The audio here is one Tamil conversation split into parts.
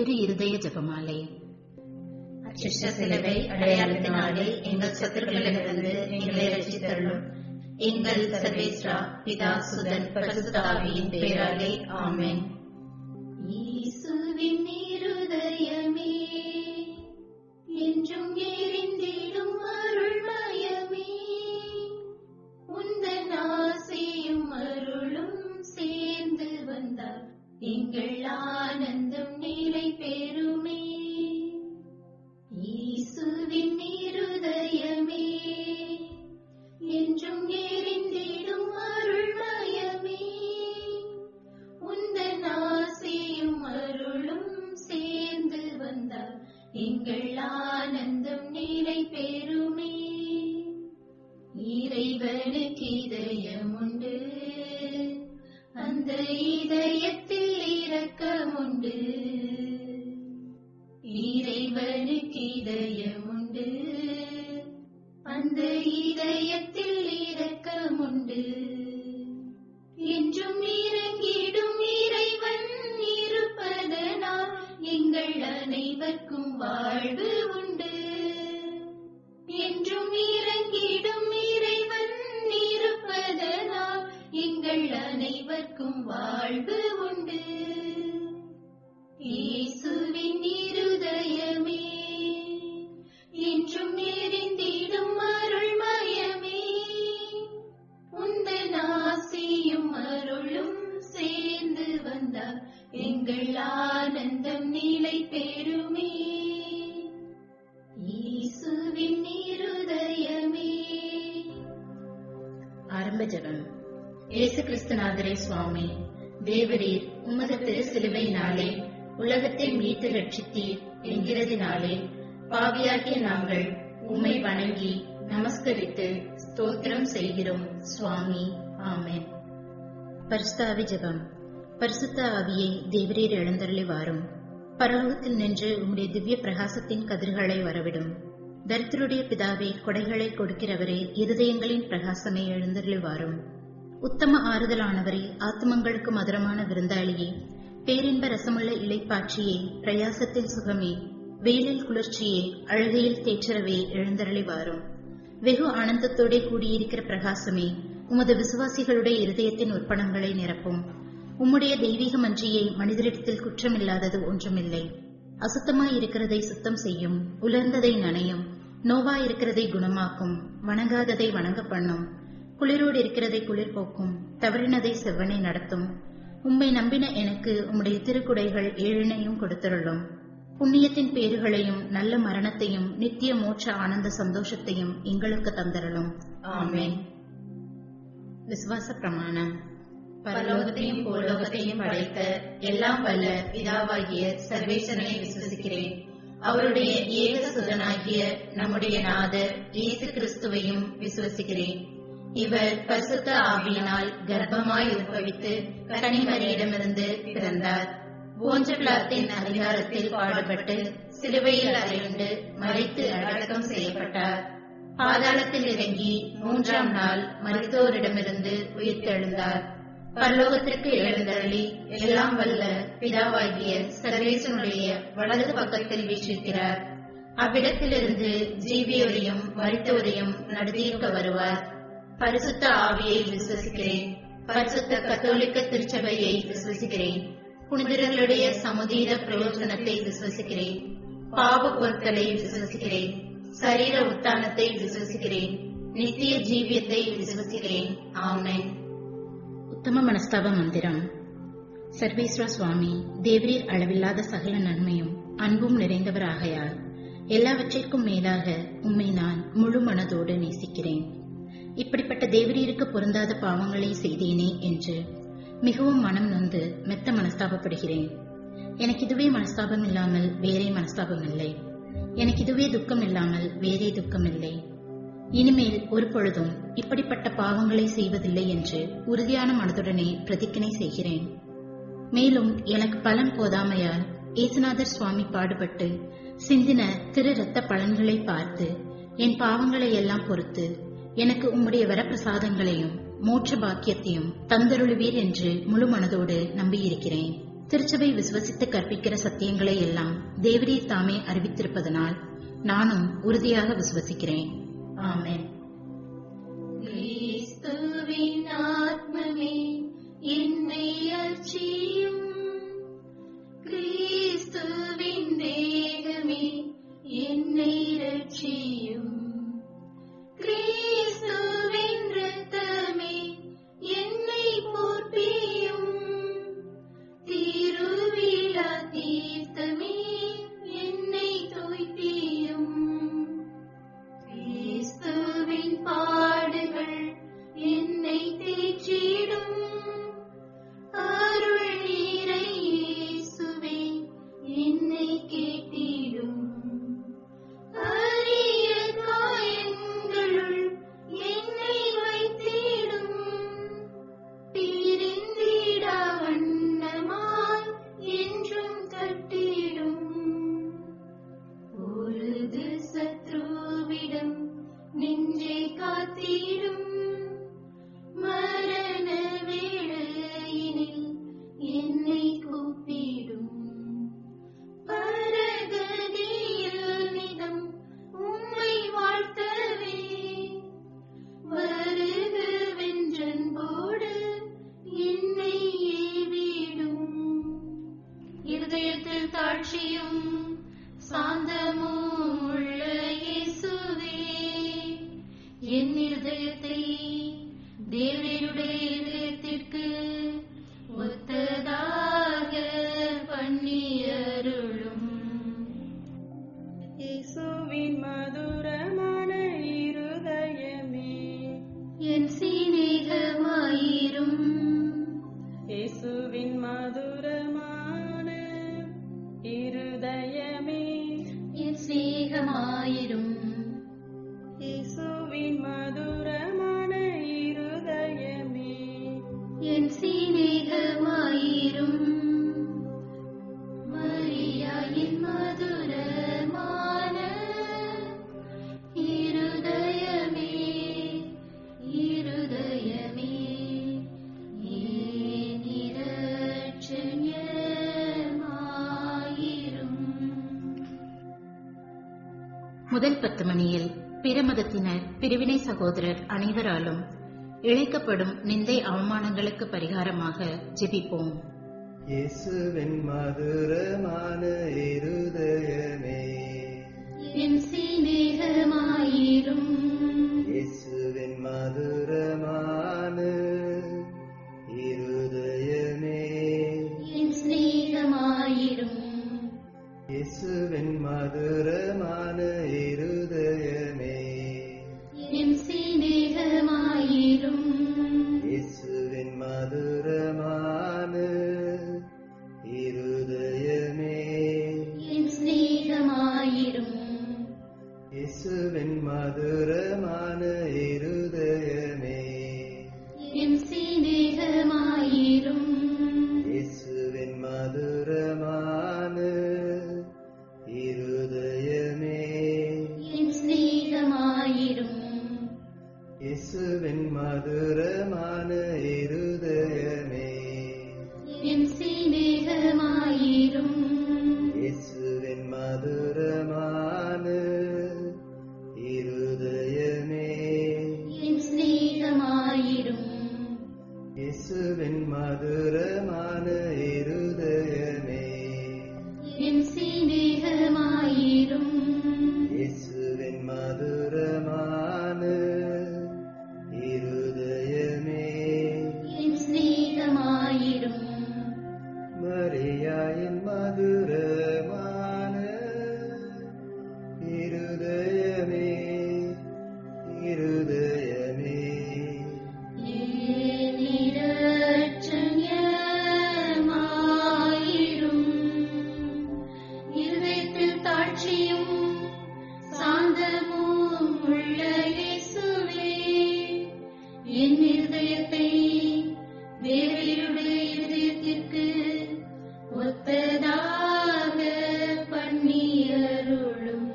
திரு இருதய ஜெபமாலை. அச்சிஷ்ட சிலுவை அடையாளத்தினாலே எங்கள் சத்துருக்களிலிருந்து எங்களை ரட்சித்தருளும். எங்கள் சர்வேஸ்வரா, பிதா, சுதன், பரிசுத்த ஆவியின் பெயராலே ஆமென். இயேசுவின் இருதயமே, என்றும் எரிந்திடும் அருள்மயமே, உந்தன் ஆசையும் அருளும் சேர்ந்து வந்தார் எங்கள் ஆனந்தம் நிலை பெறுமே. இயேசுவின் இருதயமே, என்றும் எரிந்திடும் அருள்மயமே, உந்தன் ஆசையும் அருளும் சேர்ந்து வந்தார் எங்கள் ஆனந்தம் நிலை பெறுமே. இறைவனுக்கு இதயம் உண்டு, அந்த இதயத்தில் இரக்கம் உண்டு. இறைவனுக்கு இதயம் உண்டு, அந்த இதயத்தில் இரக்கம் உண்டு. என்றும் இறங்கிடும் இறைவன் இருப்பதனால் எங்கள் அனைவருக்கும் வாழ்வு உண்டு. என்றும் இறங்கிடும் இறைவன் இருப்பதனால் எங்கள் அனைவருக்கும் வாழ்வு உண்டு. இயேசுவின் இருதயமே, என்றும் எரிந்திடும் அருள்மயமே, உந்தன் ஆசையும் அருளும் சேர்ந்து வந்தார் எங்கள் ஆனந்தம் நிலை பெறுமே. இயேசுவின் இருதயமே. ஆரம்ப ஜெபம். இயேசு கிறிஸ்துநாதரே சுவாமி, தேவரீர் உமது திரு சிலுவையினாலே உலகத்தை மீட்டு ரட்சித்தீர் என்கிறதினாலே பாவியாகிய நாங்கள் உம்மை வணங்கி நமஸ்கரித்து ஸ்தோத்திரம் செய்கிறோம் சுவாமி. ஆமென். பரிசுத்த ஆவி ஜெபம். பரிசுத்த ஆவியை தேவரீர் எழுந்தருளி வாரும். பரலோகத்தில் நின்று உம்முடைய திவ்ய பிரகாசத்தின் கதிர்களை வரவிடும். தரித்திரருடைய பிதாவே, கொடைகளை கொடுக்கிறவரே, இருதயங்களின் பிரகாசமே, எழுந்தருளி வாரும். உத்தம ஆறுதலானவரே, ஆத்மங்களுக்கு மதுரமான விருந்தாளியே, பேரின்ப ரசமுள்ள இளைப்பாட்சியே, பிரயாசத்தில் சுகமே, வெயிலில் குளிர்ச்சியே, அழுகையில் தேற்றரவே, எழுந்தருளி வாரும். வெகு ஆனந்தத்தோടെ கூடியிருக்கிற பிரகாசமே, உமது விசுவாசிகளுடைய இருதயத்தின் உற்பணங்களை நிரப்பும். உம்முடைய தெய்வீக மன்றியை மனிதரிடத்தில் குற்றமில்லாதது ஒன்றுமில்லை. அசுத்தமாயிருக்கிறதை சுத்தம் செய்யும், உலர்ந்ததை நனையும், நோவாயிருக்கிறதை குணமாக்கும், வணங்காததை வணங்க பண்ணும், குளிரோடு இருக்கிறதை குளிர் போக்கும், தவறினதை செவ்வனை நடத்தும். உம்மை நம்பின எனக்கு உம்முடைய திருக்குடைகள் ஏழினையும் கொடுத்தருளும். புண்ணியத்தின் பேறுகளையும் நல்ல மரணத்தையும் நித்திய மோட்ச ஆனந்த சந்தோஷத்தையும் எங்களுக்கு தந்தருளும். ஆமென். விசுவாச பிரமாணம். பரலோகத்தையும் பூலோகத்தையும் படைத்த எல்லாம் வல்ல பிதாவாகிய சர்வேசனை விசுவசிக்கிறேன். அவருடைய ஏக சுதனாகிய நம்முடைய நாதர் இயேசு கிறிஸ்துவையும் விசுவசிக்கிறேன். இவர் பரிசுத்த ஆவியினால் கர்ப்பமாய் உற்பவித்து கன்னிமரியிடமிருந்து பிறந்தார். போஞ்சபிலாத்தின் அதிகாரத்தில் பாடுபட்டு சிலுவையில் அறையுண்டு மரித்து அடக்கம் செய்யப்பட்டார். பாதாளத்தில் இறங்கி 3ஆம் நாள் மரித்தோரிடமிருந்து உயிர்த்தெழுந்தார். பரலோகத்திற்கு எழுந்தருளி எல்லாம் வல்ல பிதாவாகிய சர்வேசனுடைய வலது பக்கத்தில் வீற்றிருக்கிறார். அவ்விடத்திலிருந்து ஜீவியோரையும் மரித்தோரையும் நடுதீர்க்க வருவார். பரிசுத்த ஆவியை விசுவசிக்கிறேன். பரிசுத்த கத்தோலிக்க திருச்சபையை விசுவசிக்கிறேன். புனிதர்களுடைய சமுதீர பிரயோஜனத்தை விசுவசிக்கிறேன். பாவ பொருட்களை விசுவசிக்கிறேன். சரீர உத்தானத்தை விசுவசிக்கிறேன். நித்திய ஜீவியத்தை விசுவசிக்கிறேன். ஆமென். உத்தம மனஸ்தாப மந்திரம். சர்வேஸ்வர சுவாமி, தேவரீர் அளவில்லாத சகல நன்மையும் அன்பும் நிறைந்தவராகையால் எல்லாவற்றிற்கும் மேலாக உம்மை நான் முழு மனதோடு நேசிக்கிறேன். இப்படிப்பட்ட தேவரீருக்கு பொருந்தாத பாவங்களை செய்தேனே என்று மிகவும் மனம் நொந்து மெத்த மனஸ்தாபப்படுகிறேன். எனக்கு இதுவே மனஸ்தாபம் இல்லாமல் வேறே மனஸ்தாபம் இல்லை. எனக்கு இதுவே துக்கம் இல்லாமல் வேறே துக்கம் இல்லை. இனிமேல் ஒரு பொழுதும் இப்படிப்பட்ட பாவங்களை செய்வதில்லை என்று உறுதியான மனதுடனே பிரதிஜ்ஞை செய்கிறேன். மேலும் எனக்கு பலன் போதாமையால் ஏசுநாதர் சுவாமி பாடுபட்டு சிந்தின திரு இரத்த பலன்களை பார்த்து என் பாவங்களை எல்லாம் பொறுத்து எனக்கு உம்முடைய வரப்பிரசாதங்களையும் மோட்ச பாக்கியத்தையும் தந்தருளுவீர் என்று முழு மனதோடு நம்பியிருக்கிறேன். திருச்சபை விசுவசித்து கற்பிக்கிற சத்தியங்களை எல்லாம் தேவரீர் தாமே அறிவித்திருப்பதனால் நானும் உறுதியாக விசுவசிக்கிறேன். ஆமென். கிறிஸ்துவின் ஆத்மமே என்னை அர்ச்சியும், கிறிஸ்துவின் தேகமே என்னை ரட்சியும், கிறிஸ்துவின் இரத்தமே என்னை போற்றியும், திருவிழா தீர்த்தமே என்னை தோய்ப்பியும், கிறிஸ்துவின் பாடுகள் என்னை தேற்றிடும், அருள் நீரை இயேசுவே என்னை கேட்டிடும், அரிய காயங்களுள் என்னை வைத்திடும், பிரிந்திடா வண்ணமாய் என்றும் கட்டிடும், பொழுது சத்ருவிடம் நெஞ்சை காத்திடும், மரண வேளையினில் என்னை கூப்பிடும், பரகதியில் நிதம் உம்மை வாழ்த்தவே, வருகவென்றன்போடு என்னை ஏவிடும், இருதயத்தில் தாழ்ச்சியும் சாந்தமும் உள்ள இயேசுவே, என் இருதயத்தை தேவனுடைய இதயத்திற்கு ஒத்ததாக பண்ணியருளும். இயேசுவின் மதுரமான இருதயமே என் சிநேகமாயிரும், இயேசுவின் மதுரமான இருதயமே என் சிநேகமாயிரும், இயேசுவின் மதுரமான இருதயமே என் சிநேகமாயிரும், மரியாயின் மதுரமான இருதயமே, இருதயமே ஏன் இரட்சண்யமாயிரும். முதல் 10 மணியில் பிற மதத்தினர், பிரிவினை சகோதரர் அனைவராலும் இழைக்கப்படும் நிந்தை அவமானங்களுக்கு பரிகாரமாக ஜெபிப்போம். இயேசுவின் மதுரமான இருதயமே, என் சிநேகமாயிரும், இயேசுவின் மதுரமான இருதயமே, என் சிநேகமாயிரும், இயேசுவின் மதுரமான இருதயமே, என் சிநேகமாயிரும், இயேசுவின் மதுரமான இருதயமே, என் சிநேகமாயிரும், இயேசுவின் மதுரமான இருதயமே, என் சிநேகமாயிரும், இயேசுவின் மதுரமான இருதயமே, என் சிநேகமாயிரும், இயேசுவின் மதுரமான இருதயமே, என் சிநேகமாயிரும், இயேசுவின் மதுரமான இருதயமே, என் சிநேகமாயிரும், இயேசுவின் மதுரமான இருதயமே, என் சிநேகமாயிரும், இயேசுவின் மதுரமான இருதயமே, என் சிநேகமாயிரும், மரியாயின் மதுரமான இருதயமே, இருதயமே, ஏன் இரட்சண்யமாயிரும், இருதயத்தில் தாழ்ச்சியும் சாந்தமும் உள்ள இயேசுவே, என் இருதயத்தை தேவருடைய இருதயத்திற்கு ஒத்ததாக பண்ணியருளும்.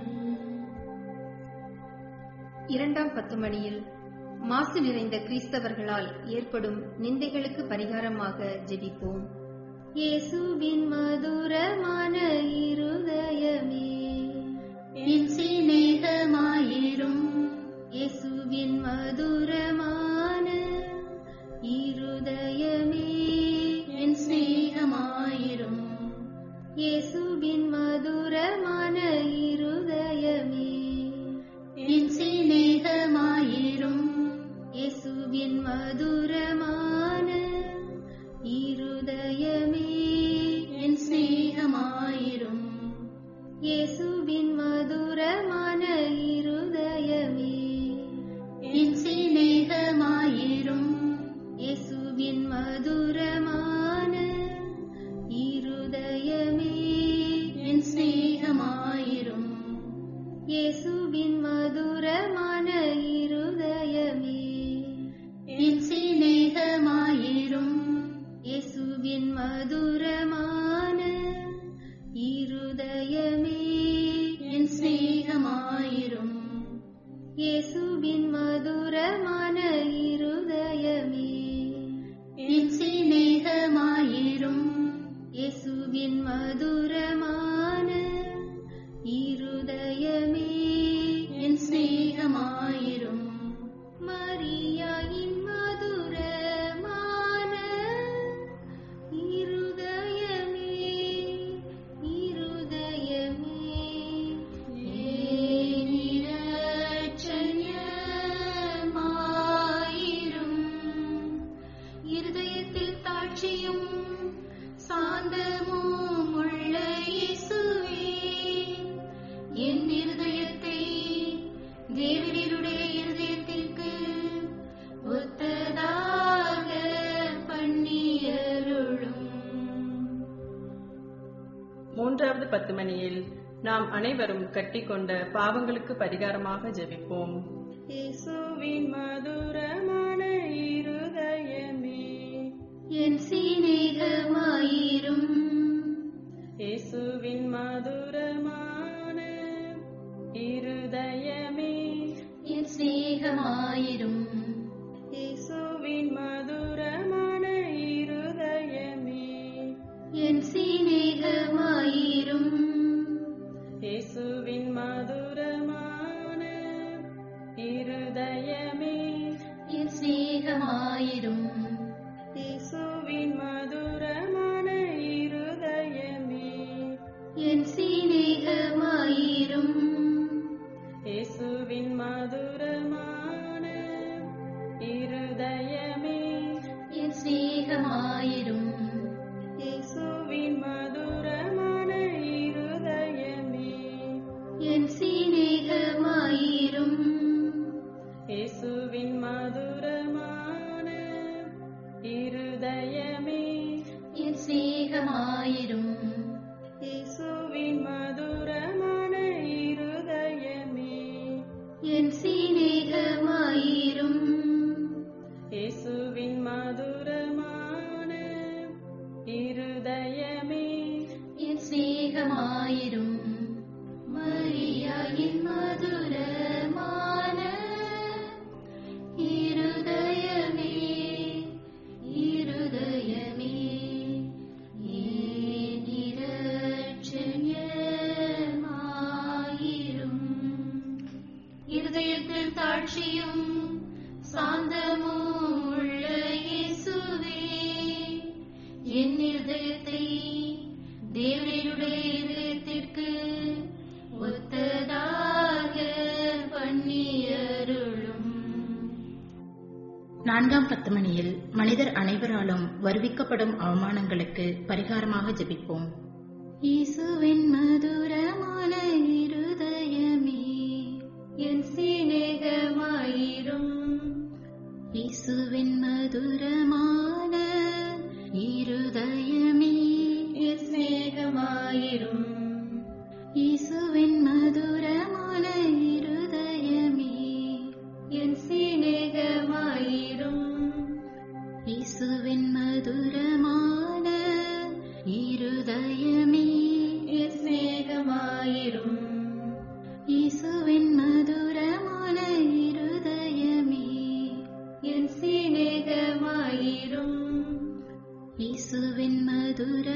இரண்டாம் 10 மணியில் மாசு நிறைந்த கிறிஸ்தவர்களால் ஏற்படும் நிந்தைகளுக்கு பரிகாரமாக ஜெபிப்போம். இயேசுவின் மதுரமான இருதயமே என் சிநேகமாயிரும். இயேசுவின் மதுரமான இருதயமே என் சிநேகமாயிரும். இயேசுவின் மதுரமான இருதயமே என் சிநேகமாயிரும். இயேசுவின் மதுரமான இருதயமே என் சிநேகமாயிரும். இயேசுவின் மதுரமான இருதயமே என் சிநேகமாயிரும். இயேசுவின் மதுரமான இருதயமே என் சிநேகமாயிரும். இயேசுவின் மதுரமான இருதயமே என் சிநேகமாயிரும். இயேசுவின் மதுரமான இருதயமே என் சிநேகமாயிரும். இயேசுவின் மதுரமான இருதயமே என் சிநேகமாயிரும். இயேசுவின் மதுரமான இருதயமே என் சிநேகமாயிரும். மரியாயின் மதுரமான இருதயமே இருதயமே ஏன் இரட்சண்யமாயிரும். இருதயத்தில் தாட்சியும் சாந்தமும் உள்ள இயேசுவே, என் இருதயத்தை தேவரீருடைய இருதயத்திற்கு ஒத்ததாக பண்ணியருளும். மூன்றாவது 10 மணியில் நாம் அனைவரும் கட்டிக்கொண்ட பாவங்களுக்கு பரிகாரமாக ஜெபிப்போம். இயேசுவின் மதுரமான இருதயமே என் சிநேகமாயிரும். இயேசுவின் மதுரமான இருதயமே என் சிநேகமாயிரும். இயேசுவின் மதுரமான இருதயமே என் சிநேகமாயிரும். இயேசுவின் மதுரமான இருதயமே என் சிநேகமாயிரும். இயேசுவின் மதுரமான இருதயமே என் சிநேகமாயிரும். இயேசுவின் மதுரமான இருதயமே என் சிநேகமாயிரும். இயேசுவின் மதுரமான இருதயமே என் சிநேகமாயிரும். இயேசுவின் மதுரமான இருதயமே என் சிநேகமாயிரும். இயேசுவின் மதுரமான இருதயமே என் சிநேகமாயிரும். இயேசுவின் மதுரமான இருதயமே என் சிநேகமாயிரும். மரியாயின் மதுரமான இருதயமே இருதயமே ஏன் இரட்சண்யமாயிரும். இருதயத்தில் தாட்சியும் சாந்தமும் உள்ள இயேசுவே, என் இருதயத்தை தேவரீருடைய இதயத்திற்கு ஒத்ததாக பண்ணியருளும். 4ஆம் 10 மணியில் மனிதர் அனைவராலும் வருவிக்கப்படும் அவமானங்களுக்கு பரிகாரமாக ஜெபிப்போம். இயேசுவின் மதுரமான இருதயமே என் சிநேகமாயிரும். இயேசுவின் மதுரமான இருதயமே என் சிநேகமாயிரும். இயேசுவின் மதுரமான இருதயமே என் சிநேகமாயிரும். இயேசுவின் மதுரமான இருதயமே என் சிநேகமாயிரும். இயேசுவின் மதுரமான இருதயமே என் சிநேகமாயிரும். இயேசுவின் மதுரமான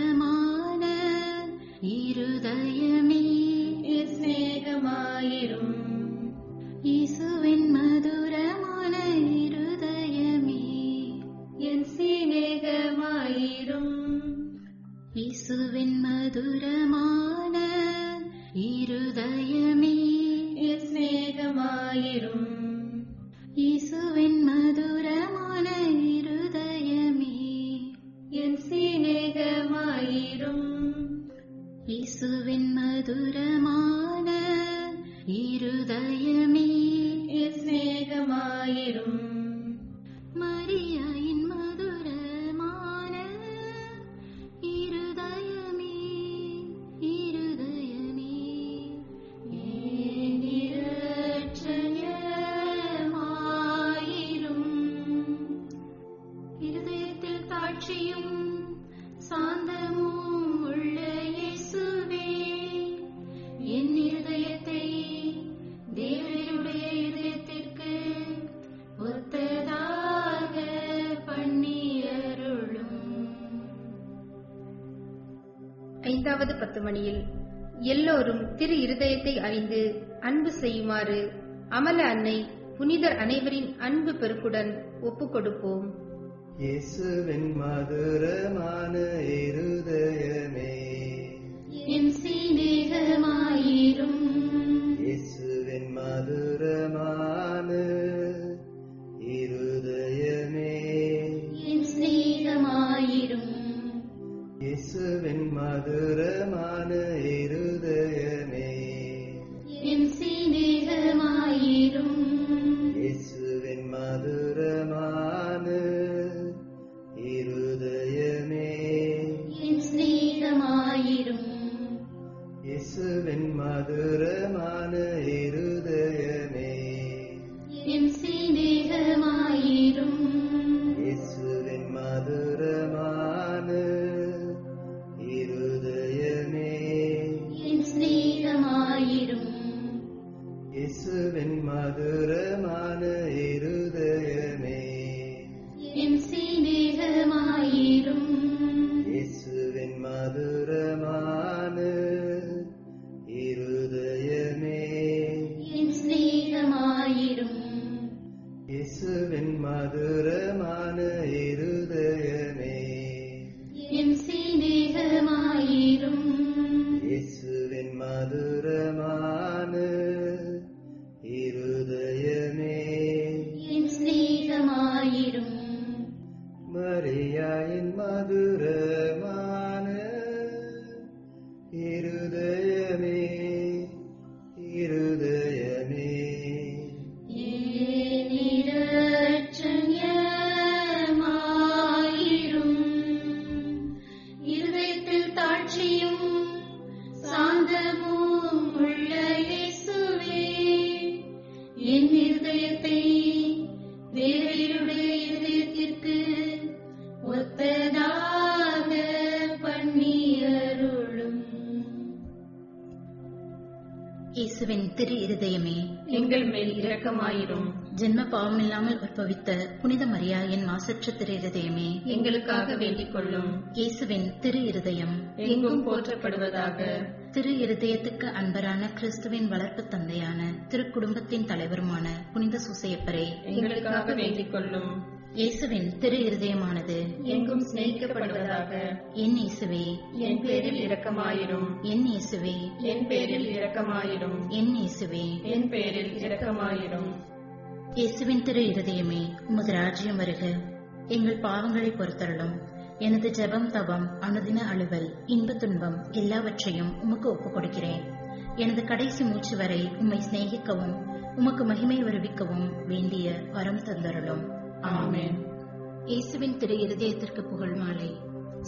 இருதயமே என் சிநேகமாயிரும். இயேசுவின் மதுரமான இருதயமே என் சிநேகமாயிரும். இயேசுவின் மதுரமான இருதயமே என் சிநேகமாயிரும். மரியாயின் மதுரமான இருதயமே இருதயமே என் இரட்சகமாயிரும். இருதயத்தில் தாட்சியும் சாந்தமும் உள்ள இயேசுவே, என் இருதயத்தை தேவனுடைய இதயத்திற்கு ஒத்ததாக பண்ணியருளும். 5வது 10 மணியில் எல்லோரும் திரு இருதயத்தை அறிந்து அன்பு செய்யுமாறு அமல அன்னை புனிதர் அனைவரின் அன்பு பெருக்குடன் ஒப்புக் கொடுப்போம். இயேசுவின் மதுரமான இருதயமே, என் சிநேகமாயிரும். இயேசுவின் மதுரமான இருதயமே, என் சிநேகமாயிரும். இயேசுவின் மதுரமான இருதயமே, என் சிநேகமாயிரும். இயேசுவின் மதுரமான இருதயமே, என் சிநேகமாயிரும். இயேசுவின் மதுரமான இருதயமே, என் சிநேகமாயிரும். இயேசுவின் மதுரமான இருதயமே, என் சிநேகமாயிரும். இயேசுவின் மதுரமான இருதயமே, என் சிநேகமாயிரும். இயேசுவின் மதுரமான இருதயமே, என் சிநேகமாயிரும். இயேசுவின் மதுரமான இருதயமே, என் சிநேகமாயிரும். இயேசுவின் மதுரமான இருதயமே, என் சிநேகமாயிரும். மரியாயின் மதுரமான இருதயமே, இருதயமே, என் இரட்சகமாயிரும். இருதயத்தில் தாட்சியும் சாந்தமும் உள்ள இயேசுவே, என் இருதயத்தை தேவனுடைய இதயத்திற்கு ஒத்ததாக பண்ணியருளும். இயேசுவின் திரு இருதயமே, எங்கள் மேல் இரக்கமாயிரும். ஜென்ம பாவமில்லாமல் உற்பவித்த புனித மரியாயின் மாசற்ற திரு இருதயமே, எங்களுக்காக வேண்டிக் கொள்ளும். இயேசுவின் திரு இருதயம் எங்கும் போற்றப்படுவதாக. திரு இருதயத்துக்கு அன்பரான கிறிஸ்துவின் வளர்ப்பு தந்தையான திருக்குடும்பத்தின் தலைவருமான புனித சூசையப்பரே, எங்களுக்காக வேண்டிக் கொள்ளும். இயேசுவின் திரு இருதயமானது எங்கும் சிநேகிக்கப்படுவதாக. என் இயேசுவே, என் பேரில் இரக்கமாயிரும். என் இயேசுவே, என் பேரில் இரக்கமாயிரும். என் இயேசுவே. என் பேரில் இரக்கமாயிரும். இயேசுவின் திரு இருதயமே, உமது ராஜ்யம் வருக. எங்கள் பாவங்களை பொறுத்தருளும். எனது ஜெபம், தவம், அனுதின அலுவல், இன்ப துன்பம் எல்லாவற்றையும் உமக்கு ஒப்புக் கொடுக்கிறேன். எனது கடைசி மூச்சு வரை உம்மை சிநேகிக்கவும் உமக்கு மகிமை வருவிக்கவும் வேண்டிய வரம் தந்தருளும். ஆமென். இயேசுவின் திரு இருதயத்திற்கு புகழ் மாலை.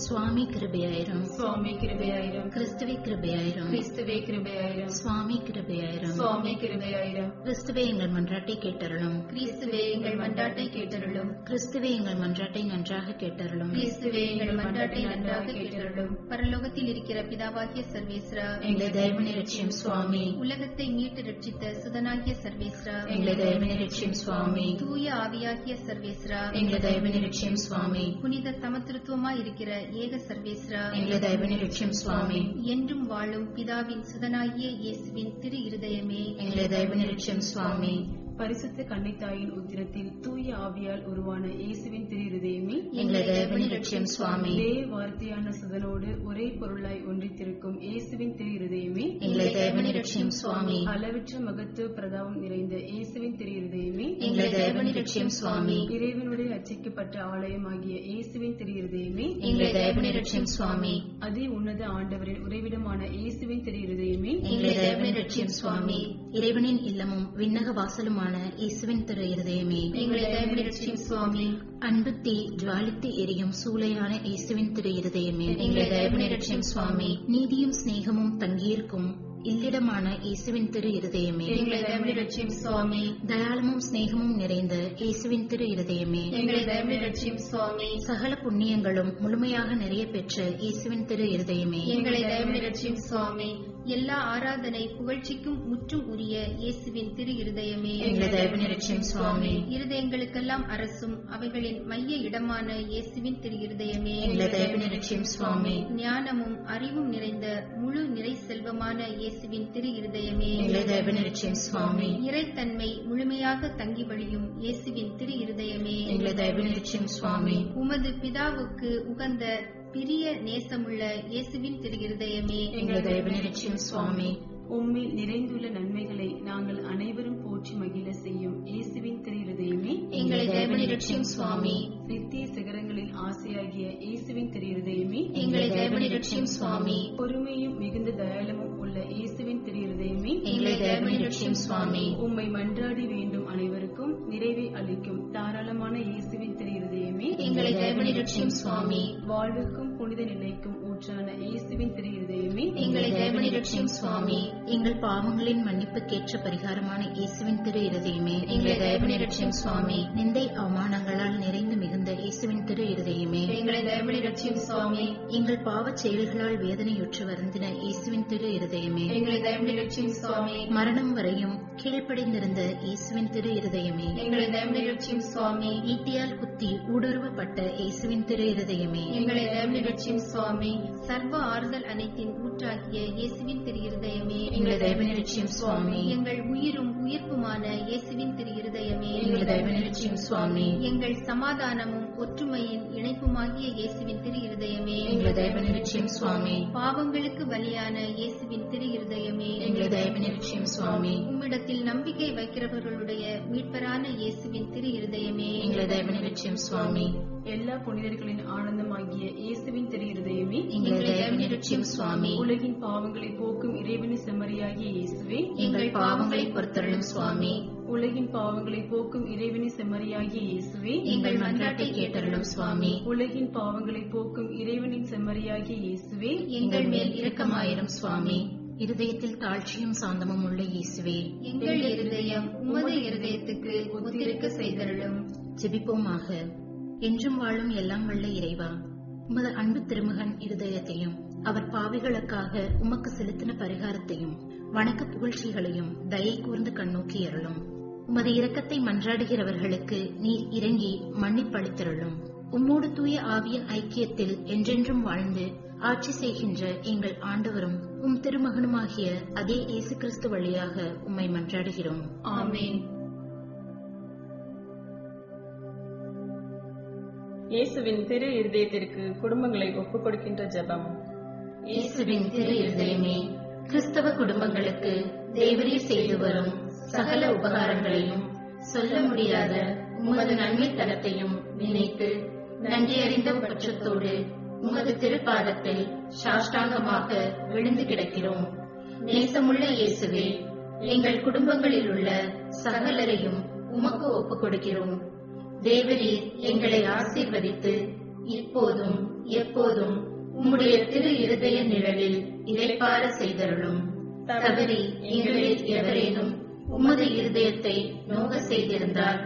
சுவாமி கிருபையாயிரும். சுவாமி கிருபையாயிரும். கிறிஸ்துவே கிருபையாயிரும். கிறிஸ்துவே கிருபையாயிரும். சுவாமி கிருபையாயிரும். சுவாமி கிருபையாயிரும். கிறிஸ்துவே எங்கள் மன்றாட்டை கேட்டருளும். கிறிஸ்துவே எங்கள் மன்றாட்டை கேட்டருளும். கிறிஸ்துவே எங்கள் மன்றாட்டை நன்றாக கேட்டருளும். கிறிஸ்துவே எங்கள் மன்றாட்டை நன்றாக கேட்டருளும். பரலோகத்தில் இருக்கிற பிதாவாகிய சர்வேஸ்வரா, எங்களை தயவுனி ரட்சியும் சுவாமி. உலகத்தை மீட்டு ரட்சித்த சுதனாகிய சர்வேஸ்வரா, எங்களை தயவுனி ரட்சியும் சுவாமி. தூய ஆவியாகிய சர்வேஸ்வரா, எங்களை தயவுனி ரட்சியும் சுவாமி. புனித சமத்துவமாய் இருக்கிற ஏக சர்வேஸ்வரா, எங்களை தயவுனி ரட்சியும் சுவாமி. என்றும் வாழும் பிதாவின் சுதனாகிய இயேசுவின் திரு இருதயமே, எங்களை தயவுனி ரட்சியும் சுவாமி. பரிசுத்த கன்னித்தாயின் உத்திரத்தில் தூய ஆவியால் உருவான இயேசுவின் திரு இருதயமே, எங்களை தயவுனி ரட்சியும் சுவாமி. ஒரே வார்த்தையான சுதனோடு ஒரே பொருளாய் ஒன்றித்திருக்கும் இயேசுவின் திரு இருதயமே, எங்களை தயவுனி ரட்சியும் சுவாமி. அளவற்ற மகத்துவ பிரதாபம் நிறைந்த இயேசுவின் திரு இருதயமே, எங்களை தயவுனி ரட்சியும் சுவாமி. இறைவனுடைய ரட்சிக்கப்பட்ட ஆலயமாகிய இயேசுவின் திரு இருதயமே, எங்களை தயவுனி ரட்சியும் சுவாமி. அதி உன்னத ஆண்டவரின் உறைவிடமான இயேசுவின் திரு இருதயமே, எங்களை தயவுனி ரட்சியும் சுவாமி. இறைவனின் இல்லமும் விண்ணக வாசலுமான இயேசுவின் திரு இருதயமே, எங்களை தயவுனி ரட்சியும் சுவாமி. அன்பு தீ ஜுவாலித்து எரியும் சூளையான இயேசுவின் திரு இருதயமே, எங்களை தயவுனி ரட்சியும் சுவாமி. நீதியும் சிநேகமும் தங்கியிருக்கும் இல்லிடமான இயேசுவின் திரு இருதயமே, எங்களை தயவுனி ரட்சியும் சுவாமி. தயாளமும் சிநேகமும் நிறைந்த இயேசுவின் திரு இருதயமே, எங்களை தயவுனி ரட்சியும் சுவாமி. சகல புண்ணியங்களும் முழுமையாக நிறைய பெற்ற இயேசுவின் திரு இருதயமே, எங்களை தயவுனி ரட்சியும் சுவாமி. எல்லா ஆராதனை புகழ்ச்சிக்கும் முற்றும் உரிய இயேசுவின் திரு இருதயமே, எங்களை தயவுனி ரட்சியும் சுவாமி. இருதயங்களுக்கெல்லாம் அரசும் அவைகளின் மைய இடமான இயேசுவின் திரு இருதயமே, எங்களை தயவுனி ரட்சியும் சுவாமி. ஞானமும் அறிவும் நிறைந்த முழு நிறை செல்வமான இயேசுவின் திரு இருதயமே, எங்களை தயவுனி ரட்சியும் சுவாமி. இறைத்தன்மை முழுமையாக தங்கி வழியும் இயேசுவின் திரு இருதயமே, எங்களை தயவுனி ரட்சியும் சுவாமி. உமது பிதாவுக்கு உகந்த பிரிய நேசமுள்ள இயேசுவின் திரு இருதயமே, எங்களை தயவுனி ரட்சியும் சுவாமி. உம்மில் நிறைந்துள்ள நன்மைகளை நாங்கள் அனைவரும் போற்றி மகிழ செய்யும் இயேசுவின் திரு இருதயமே, எங்களை தயவுனி ரட்சியும் சுவாமி. நித்திய சிகரங்களின் ஆசையாகிய இயேசுவின் திரு இருதயமே, எங்களை தயவுனி ரட்சியும் சுவாமி. பொறுமையும் மிகுந்த தயாளமும் உள்ள இயேசுவின் திரு இருதயமே, எங்களை தயவுனி ரட்சியும் சுவாமி. உம்மை மன்றாடி வேண்டும் அனைவருக்கும் நிறைவை அளிக்கும் தாராளமான இயேசுவின் திரு இருதயமே, எங்களை தயவுனி ரட்சியும் சுவாமி. வாழ்வுக்கும் புனித நிலைக்கும் ஊற்றான இயேசுவின் திரு இருதயமே, எங்களை தயவுனி ரட்சியும் சுவாமி. எங்கள் பாவங்களின் மன்னிப்புக்கேற்ற பரிகாரமான இயேசுவின் திரு இருதயமே, எங்களை தயவுனி ரட்சியும் சுவாமி. நிந்தை அவமானங்களால் நிறைந்து மிகுந்த இயேசுவின் திரு இருதயமே, எங்களை தயவுனி ரட்சியும் சுவாமி. எங்கள் பாவச் செயல்களால் வேதனையுற்று வருந்தின இயேசுவின் திரு இருதயமே, எங்களை தயவுனி ரட்சியும் சுவாமி. மரணம் வரையும் கீழ்ப்படிந்திருந்த இயேசுவின் திரு இருதயமே, எங்களை தயவுனி ரட்சியும் சுவாமி. ஈட்டியால் குத்தி ஊடுருவப்பட்ட இயேசுவின் திரு இருதயமே, எங்களை தயவுனி ரட்சியும் சுவாமி. சர்வ ஆறுதல் அனைத்தின் ஊற்றாகிய இயேசுவின் திரு இருதயமே, எங்களை தயவுனி ரட்சியும் சுவாமி. எங்கள் உயிரும் உயிர்ப்புமான இயேசுவின் திரு இருதயமே, எங்களை தயவுனி ரட்சியும் சுவாமி. எங்கள் சமாதானமும் ஒற்றுமையின் இணைப்புமாகிய இயேசுவின் திரு இருதயமே, எங்களை தயவுனி ரட்சியும் சுவாமி. பாவங்களுக்கு பலியான இயேசுவின் திரு இருதயமே, எங்களை தயவுனி ரட்சியும் சுவாமி. உம்மிடத்தில் நம்பிக்கை வைக்கிறவர்களுடைய மீட்பரான இயேசுவின் திரு இருதயமே, எங்களை தயவுனி ரட்சியும் சுவாமி. எல்லா புனிதர்களின் ஆனந்தமாகிய இயேசுவின் திரு இருதயமே, எங்களை தயவுனி ரட்சியும் சுவாமி. உலகின் பாவங்களை போக்கும் இறைவனின் செம்மறியாகிய இயேசுவே, எங்கள் பாவங்களை பொறுத்தருளும் சுவாமி. உலகின் பாவங்களை போக்கும் இறைவனின் செம்மறியாகிய இயேசுவே, எங்கள் மன்றாட்டை கேட்டருளும் சுவாமி. உலகின் பாவங்களை போக்கும் இறைவனின் செம்மறியாகிய இயேசுவே, எங்கள் மேல் இரக்கமாயிரும் சுவாமி. இருதயத்தில் தாழ்ச்சியும் சாந்தமும் உள்ள இயேசுவே, எங்கள் இருதயம் உமது இருதயத்துக்கு ஒத்திருக்க செய்தருளும். ஜெபிப்போமாக. என்றும் வாழும் எல்லாம் வல்ல இறைவா, உமது அன்பு திருமகன் இருதயத்தையும் அவர் பாவிகளுக்காக உமக்கு செலுத்தின பரிகாரத்தையும் வணக்க புகழ்ச்சிகளையும் தயை கூர்ந்து கண்ணோக்கி அருளும். உமது இரக்கத்தை மன்றாடுகிறவர்களுக்கு நீர் இறங்கி மன்னிப்பளித்தருளும். உம்மோடு தூய ஆவியின் ஐக்கியத்தில் என்றென்றும் வாழ்ந்து ஆட்சி செய்கின்ற எங்கள் ஆண்டவரும் உம் திருமகனுமாகிய அதே இயேசு கிறிஸ்து வழியாக உம்மை மன்றாடுகிறோம். ஆமென். இயேசுவின் திரு இருதயத்திற்கு குடும்பங்களை ஒப்புக் கொடுக்கின்ற ஜெபம். இயேசுவின் திரு இருதயமே, கிறிஸ்தவ குடும்பங்களுக்கு தேவரீர் செய்து வரும் சகல உபகாரங்களையும் சொல்ல முடியாத உமது நன்மைத்தனத்தையும் நினைத்து நன்றியறிந்த பட்சத்தோடு உமது திருப்பாதத்தில் சாஷ்டாங்கமாக விழுந்து கிடக்கிறோம். நேசமுள்ள இயேசுவே, எங்கள் குடும்பங்களில் உள்ள சகலரையும் உமக்கு ஒப்புக் கொடுக்கிறோம். தேவரீர் எங்களை ஆசீர்வதித்து இப்போதும் எப்போதும் உம்முடைய திரு இருதய நிழலில் இளைப்பாற செய்தருளும். தவறி எங்களில் எவரேனும் உமது இருதயத்தை நோக செய்திருந்தால்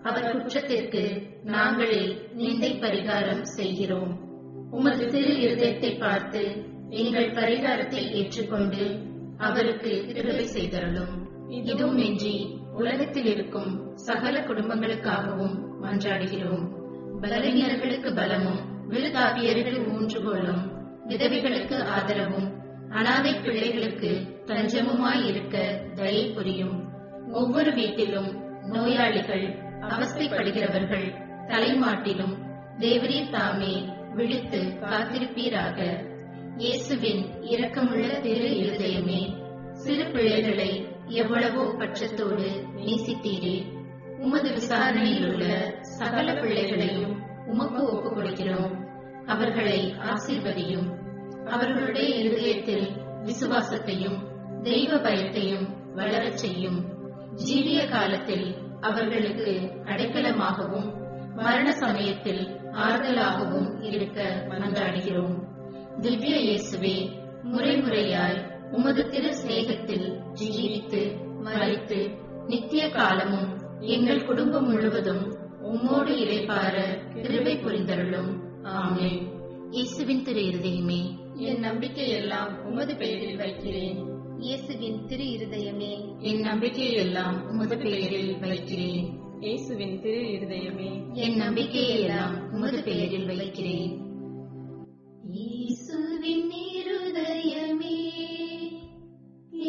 அவர் குற்றத்திற்கு நாங்களே நிந்தை பரிகாரம் செய்கிறோம். உமது திரு இருதயத்தை பார்த்து எங்கள் பரிகாரத்தை ஏற்றுக்கொண்டு அவருக்கு கிருபை செய்தருளும். இதுவுமின்றி உலகத்தில் இருக்கும் சகல குடும்பங்களுக்காகவும் மன்றாடுகிறோம். பலவீனர்களுக்கு பலமும் விருதாபியருக்கு ஊன்றுகோலும், விதவைகளுக்கு ஆதரவும், அனாதை பிள்ளைகளுக்கு தஞ்சமுமாய் இருக்க தயை புரியும். ஒவ்வொரு வீட்டிலும் நோயாளிகள், அவஸ்தைப்படுகிறவர்கள் தலைமாட்டிலும் தேவரீர் தாமே விழித்து காத்திருப்பீராக. இயேசுவின் இரக்கமுள்ள திரு இருதயமே, சிறு பிள்ளைகளை எவ்வளவோ பட்சத்தோடு நேசித்தீரே. உமது விசாரணையில் உள்ள சகல பிள்ளைகளையும் உமக்கு ஒப்புக் கொடுக்கிறோம். அவர்களை ஆசீர்வதியும். அவர்களுடைய இருதயத்தில் விசுவாசத்தையும் தெய்வ பயத்தையும் வளரச் செய்யும். ஜீவிய காலத்தில் அவர்களுக்கு அடைக்கலமாகவும் மரண சமயத்தில் ஆறுதலாகவும் இருக்க மன்றாடுகிறோம். திவ்ய இயேசுவே, முறைமுறையாய் உமது திரு சிநேகத்தில் ஜீவித்து மரித்து நித்திய காலமும் எங்கள் குடும்பம் முழுவதும் உம்மோடு இளைப்பாற கிருபை புரிந்தருளும். ஆமென். இயேசுவின் திரு இருதயமே, என் நம்பிக்கையெல்லாம் உமது பெயரில் வைக்கிறேன். இயேசுவின் திரு இருதயமே, என் நம்பிக்கையெல்லாம் உமது பெயரில் வைக்கிறேன். இயேசுவின் திரு இருதயமே, என் நம்பிக்கையெல்லாம் உமது பெயரில் வைக்கிறேன். இயேசுவின் இருதயமே,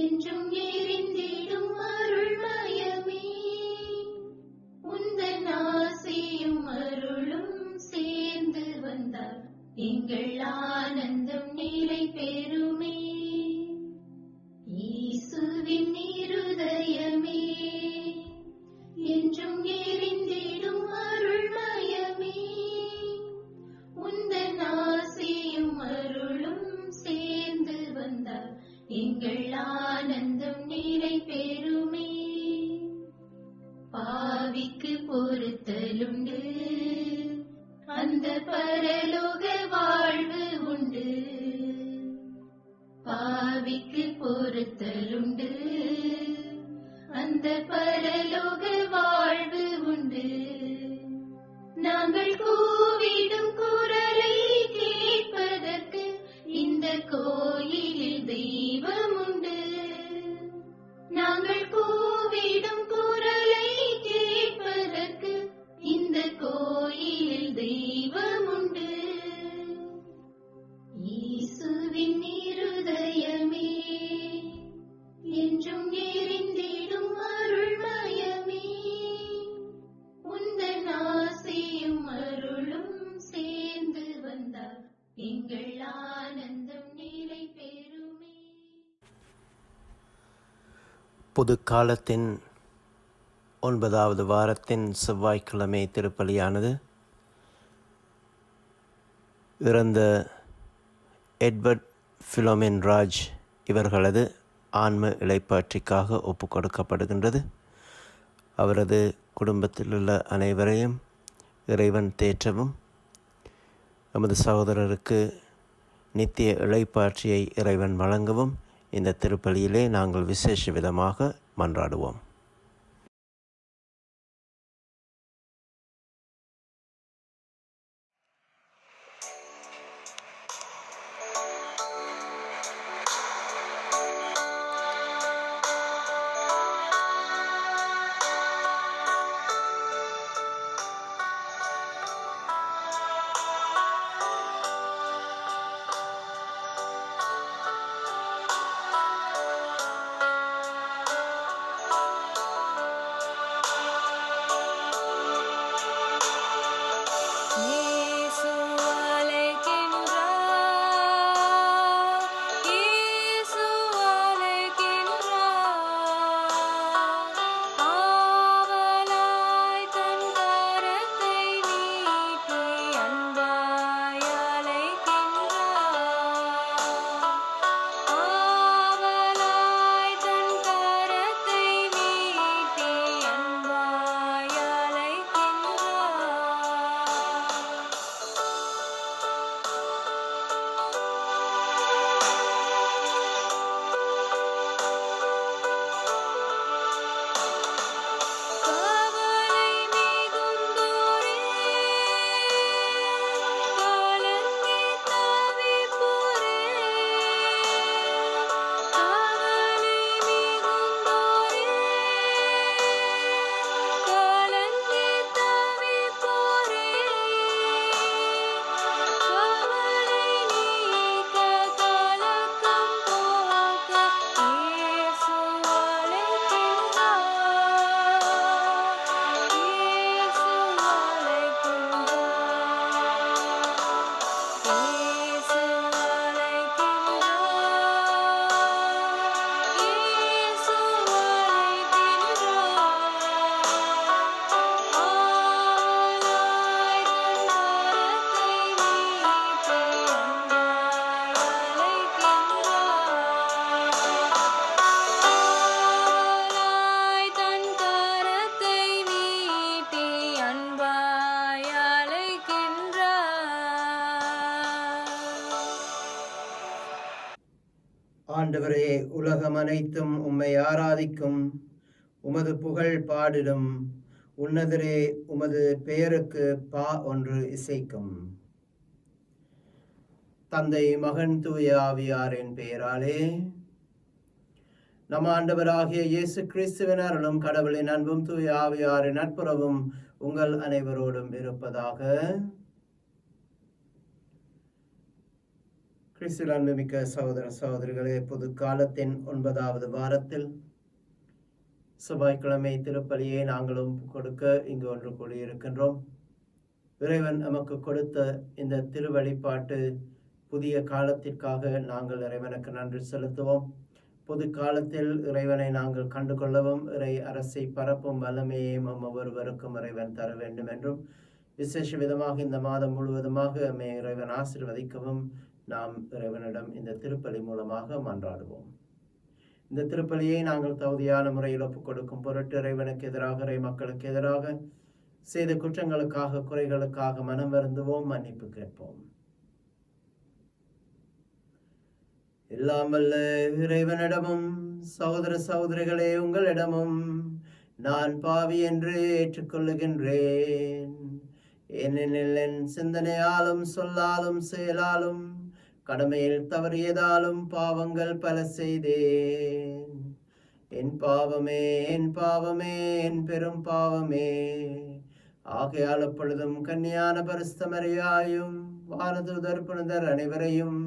என்றும் எரிந்திடும் அருள்மயமே, உந்தன் ஆசையும் அருளும் சேர்ந்து வந்தால் எங்கள் ஆனந்தம் நிலை பெறுமே. இயேசுவின் இருதயமே, என்றும் எரிந்திடும் அருள்மயமே, உந்தன் ஆசையும் அருளும் சேர்ந்து வந்தால் எங்கள் ஆனந்தம் நிலை பெறுமே. பாவிக்கு பொறுத்தலுண்டு, அந்த பரலோக வாழ்வு உண்டு. பாவிக்கு பொறுத்தலுண்டு, அந்த பரலோக வாழ்வு உண்டு. நாங்கள் கூவிடும் குரலை கேட்பதற்கு இந்த கோயிலில் தெய்வம் உண்டு. நாங்கள் கூவிடும் குரலை கேட்பதற்கு இந்த கோயிலில் தெய்வம் உண்டு. இயேசுவின் இருதயமே, என்றும் எரிந்திடும் அருள்மயமே, உந்தன் ஆசையும் அருளும் சேர்ந்து வந்தால் எங்கள் ஆனந்தம் நிலை பெறுமே. புது காலத்தின் 9வது வாரத்தின் செவ்வாய்க்கிழமை திருப்பலியானது இறந்த எட்வர்ட் பிலோமின் ராஜ் இவர்களது ஆன்ம இளைப்பாற்றிக்காக ஒப்புக் கொடுக்கப்படுகின்றது. அவரது குடும்பத்திலுள்ள அனைவரையும் இறைவன் தேற்றவும், எமது சகோதரருக்கு நித்திய இளைப்பாற்றியை இறைவன் வழங்கவும் இந்த திருப்பலியிலே நாங்கள் விசேஷ விதமாக மன்றாடுவோம். ஆண்டவரே, உலகம் அனைத்தும் உம்மை ஆராதிக்கும், உமது புகழ் பாடிடும். உன்னதரே, உமது பெயருக்கு பா ஒன்று இசைக்கும். தந்தை, மகன், தூய ஆவியாரின் பெயராலே. நம் ஆண்டவராகிய இயேசு கிறிஸ்துவின் அருளும் கடவுளின் அன்பும் தூய ஆவியாரின் நட்புறவும் உங்கள் அனைவரோடும் இருப்பதாக. கிறிஸ்துவில் அன்புமிக்க சகோதர சகோதரிகளே, புது காலத்தின் 9வது வாரத்தில் செவ்வாய்க்கிழமை திருப்பலியை நாங்களும் கொடுக்க இங்கு ஒன்று கூடியிருக்கின்றோம். இறைவன் நமக்கு கொடுத்த இந்த திருவழிபாட்டு புதிய காலத்திற்காக நாங்கள் இறைவனுக்கு நன்றி செலுத்துவோம். புது காலத்தில் இறைவனை நாங்கள் கண்டுகொள்ளவும், இறை அரசை பரப்பும் வல்லமையையும் ஒவ்வொருவருக்கும் இறைவன் தர வேண்டும் என்றும், விசேஷ விதமாக இந்த மாதம் முழுவதுமாக நம்மை இறைவன் ஆசீர்வதிக்கவும் நாம் இறைவனிடம் இந்த திருப்பலி மூலமாக மன்றாடுவோம். இந்த திருப்பலியை நாங்கள் தகுதியான முறையில் ஒப்புக் கொடுக்கும் பொருட்டு இறைவனுக்கு எதிராக, இறை மக்களுக்கு எதிராக செய்த குற்றங்களுக்காக, குறைகளுக்காக மனம் வருந்துவோம், மன்னிப்பு கேட்போம். எல்லாம் வல்ல இறைவனிடமும் சகோதர சகோதரிகளே உங்களிடமும் நான் பாவி என்று ஏற்றுக்கொள்ளுகின்றேன். ஏனெனில் என் சிந்தனையாலும் சொல்லாலும் செயலாலும் கடமையில் தவறியதாலும் பாவங்கள் பல செய்தேன். என் பாவமே, என் பாவமே, என் பெரும் பாவமே. ஆகையால் எப்பொழுதும் கன்னியான பரிசுத்த மரியாயும் வானதூதர் புனிதர் அனைவரையும்,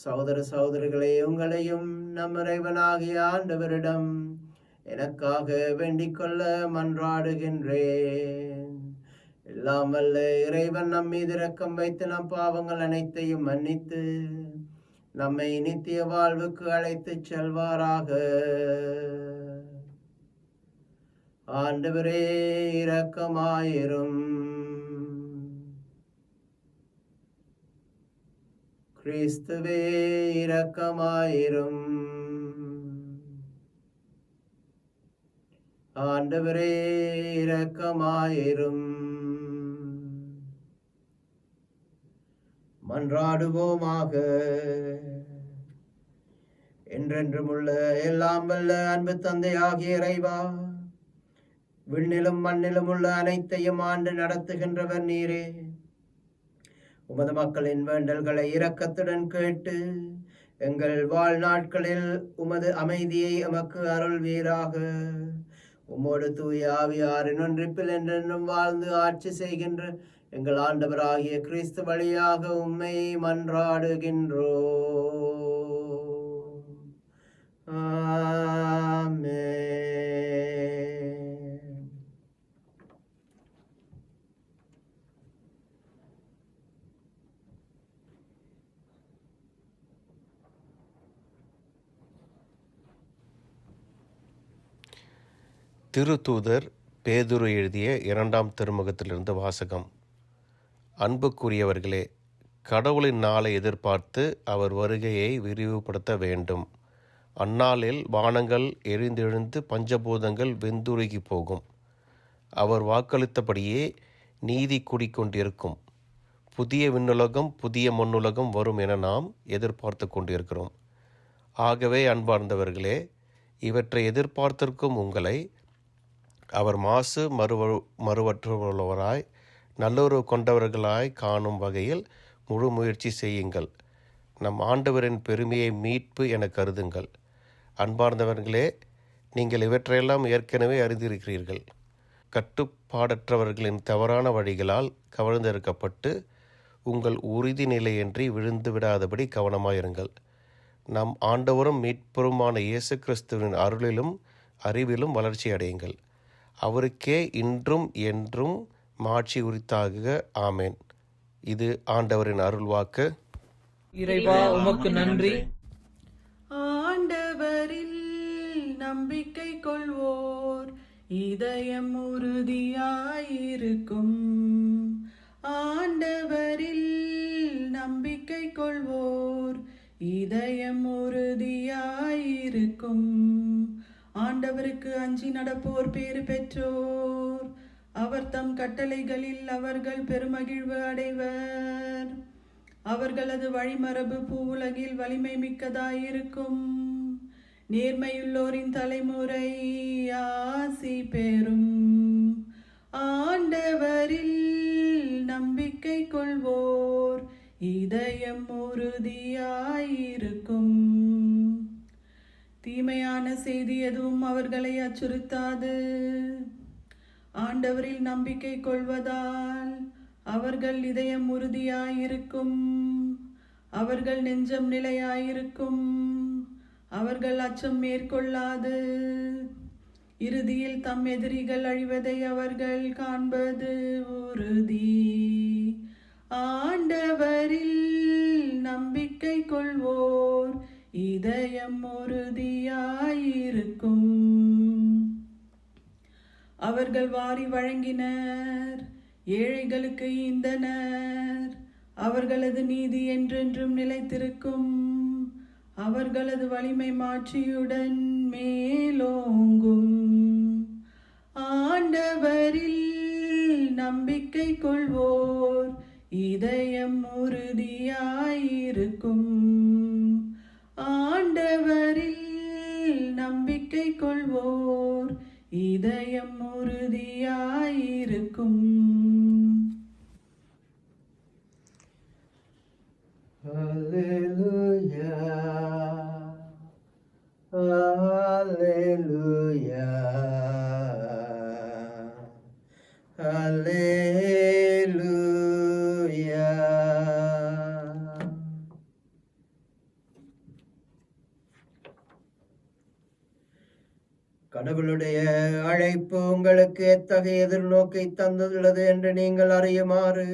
சகோதர சகோதரிகளே உங்களையும் நம் இறைவனாகிய ஆண்டவரிடம் எனக்காக வேண்டிக் கொள்ள மன்றாடுகின்றேன். எல்லாம் வல்ல இறைவன் நம் மீது இரக்கம் வைத்து நம் பாவங்கள் அனைத்தையும் மன்னித்து நம்மை நித்திய வாழ்வுக்கு அழைத்துச் செல்வாராக. ஆண்டவரே இரக்கமாயிரும். கிறிஸ்துவே இரக்கமாயிரும். ஆண்டவரே இரக்கமாயிரும். மன்றாடுவோமாக. என்றென்றும் உள்ள எல்லாம் வல்ல அன்பு தந்தையாகிய இறைவா, விண்ணிலும் மண்ணிலும் உள்ள அனைத்தையும் ஆண்டு நடத்துகின்றவர் நீரே. உமது மக்களின் வேண்டல்களை இரக்கத்துடன் கேட்டு எங்கள் வாழ்நாட்களில் உமது அமைதியை எமக்கு அருள்வீராக. உம்மோடு தூய ஆவியாரின் ஒன்றிப்பில் என்றென்றும் வாழ்ந்து ஆட்சி செய்கின்ற எங்கள் ஆண்டவராகிய கிறிஸ்து வழியாக உம்மை மன்றாடுகின்றோம். ஆமென். திருத்தூதர் பேதுரு எழுதிய 2ஆம் திருமுகத்திலிருந்து வாசகம். அன்புக்குரியவர்களே, கடவுளின் நாளை எதிர்பார்த்து அவர் வருகையை விரிவுபடுத்த வேண்டும். அந்நாளில் வானங்கள் எரிந்தெழுந்து பஞ்சபூதங்கள் வெந்துருகி போகும். அவர் வாக்களித்தபடியே நீதி குடிக்கொண்டிருக்கும். புதிய விண்ணுலகம் புதிய மண்ணுலகம் வரும் என நாம் எதிர்பார்த்து கொண்டிருக்கிறோம். ஆகவே அன்பார்ந்தவர்களே, இவற்றை எதிர்பார்த்திருக்கும் உங்களை அவர் மாசு மறுவற்றுள்ளவராய் நல்லுறவு கொண்டவர்களாய் காணும் வகையில் முழு முயற்சி செய்யுங்கள். நம் ஆண்டவரின் பெருமையை மீட்பு என கருதுங்கள். அன்பார்ந்தவர்களே, நீங்கள் இவற்றையெல்லாம் ஏற்கனவே அறிந்திருக்கிறீர்கள். கட்டுப்பாடற்றவர்களின் தவறான வழிகளால் கவர்ந்தெடுக்கப்பட்டு உங்கள் உறுதி நிலையின்றி விழுந்து விடாதபடி கவனமாயிருங்கள். நம் ஆண்டவரும் மீட்பருமான இயேசு கிறிஸ்துவின் அருளிலும் அறிவிலும் வளர்ச்சி அடையுங்கள். அவருக்கே இன்றும் என்றும் மாட்சி உரித்தாக. ஆமேன். இது ஆண்டவரின் அருள்வாக்கு. இறைவா உமக்கு நன்றி. ஆண்டவரில் நம்பிக்கை கொள்வோர் இதயம் உறுதியாயிருக்கும். ஆண்டவரில் நம்பிக்கை கொள்வோர் இதயம் உறுதியாயிருக்கும். ஆண்டவருக்கு அஞ்சி நடப்போர் பேறு பெற்றோர். அவர் தம் கட்டளைகளில் அவர்கள் பெருமகிழ்வு அடைவர். அவர்களது வழிமரபு பூவுலகில் வலிமை மிக்கதாயிருக்கும். நேர்மையுள்ளோரின் தலைமுறை ஆசி பெறும். ஆண்டவரில் நம்பிக்கை கொள்வோர் இதயம் உறுதியாயிருக்கும். தீமையான செய்தி எதுவும் அவர்களை அச்சுறுத்தாது. ஆண்டவரில் நம்பிக்கை கொள்வதால் அவர்கள் இதயம் உறுதியாயிருக்கும். அவர்கள் நெஞ்சம் நிலையாயிருக்கும். அவர்கள் அச்சம் மேற்கொள்ளாது. இறுதியில் தம் எதிரிகள் அழிவதை அவர்கள் காண்பது உறுதி. ஆண்டவரில் நம்பிக்கை கொள்வோர் இதயம் உறுதியாயிருக்கும். அவர்கள் வாரி வழங்கினர், ஏழைகளுக்கு ஈந்தனர். அவர்களது நீதி என்றென்றும் நிலைத்திருக்கும். அவர்களது வலிமை மாட்சியுடன் மேலோங்கும். ஆண்டவரில் நம்பிக்கை கொள்வோர் இதயம் உறுதியாயிருக்கும். ஆண்டவரில் நம்பிக்கை கொள்வோர் இதயம் உறுதியாயிருக்கும். Hallelujah, hallelujah, hallelujah. கடவுளுடைய அழைப்பு உங்களுக்கு எத்தகைய எதிர்நோக்கை தந்துள்ளது என்று நீங்கள் அறியுமாறு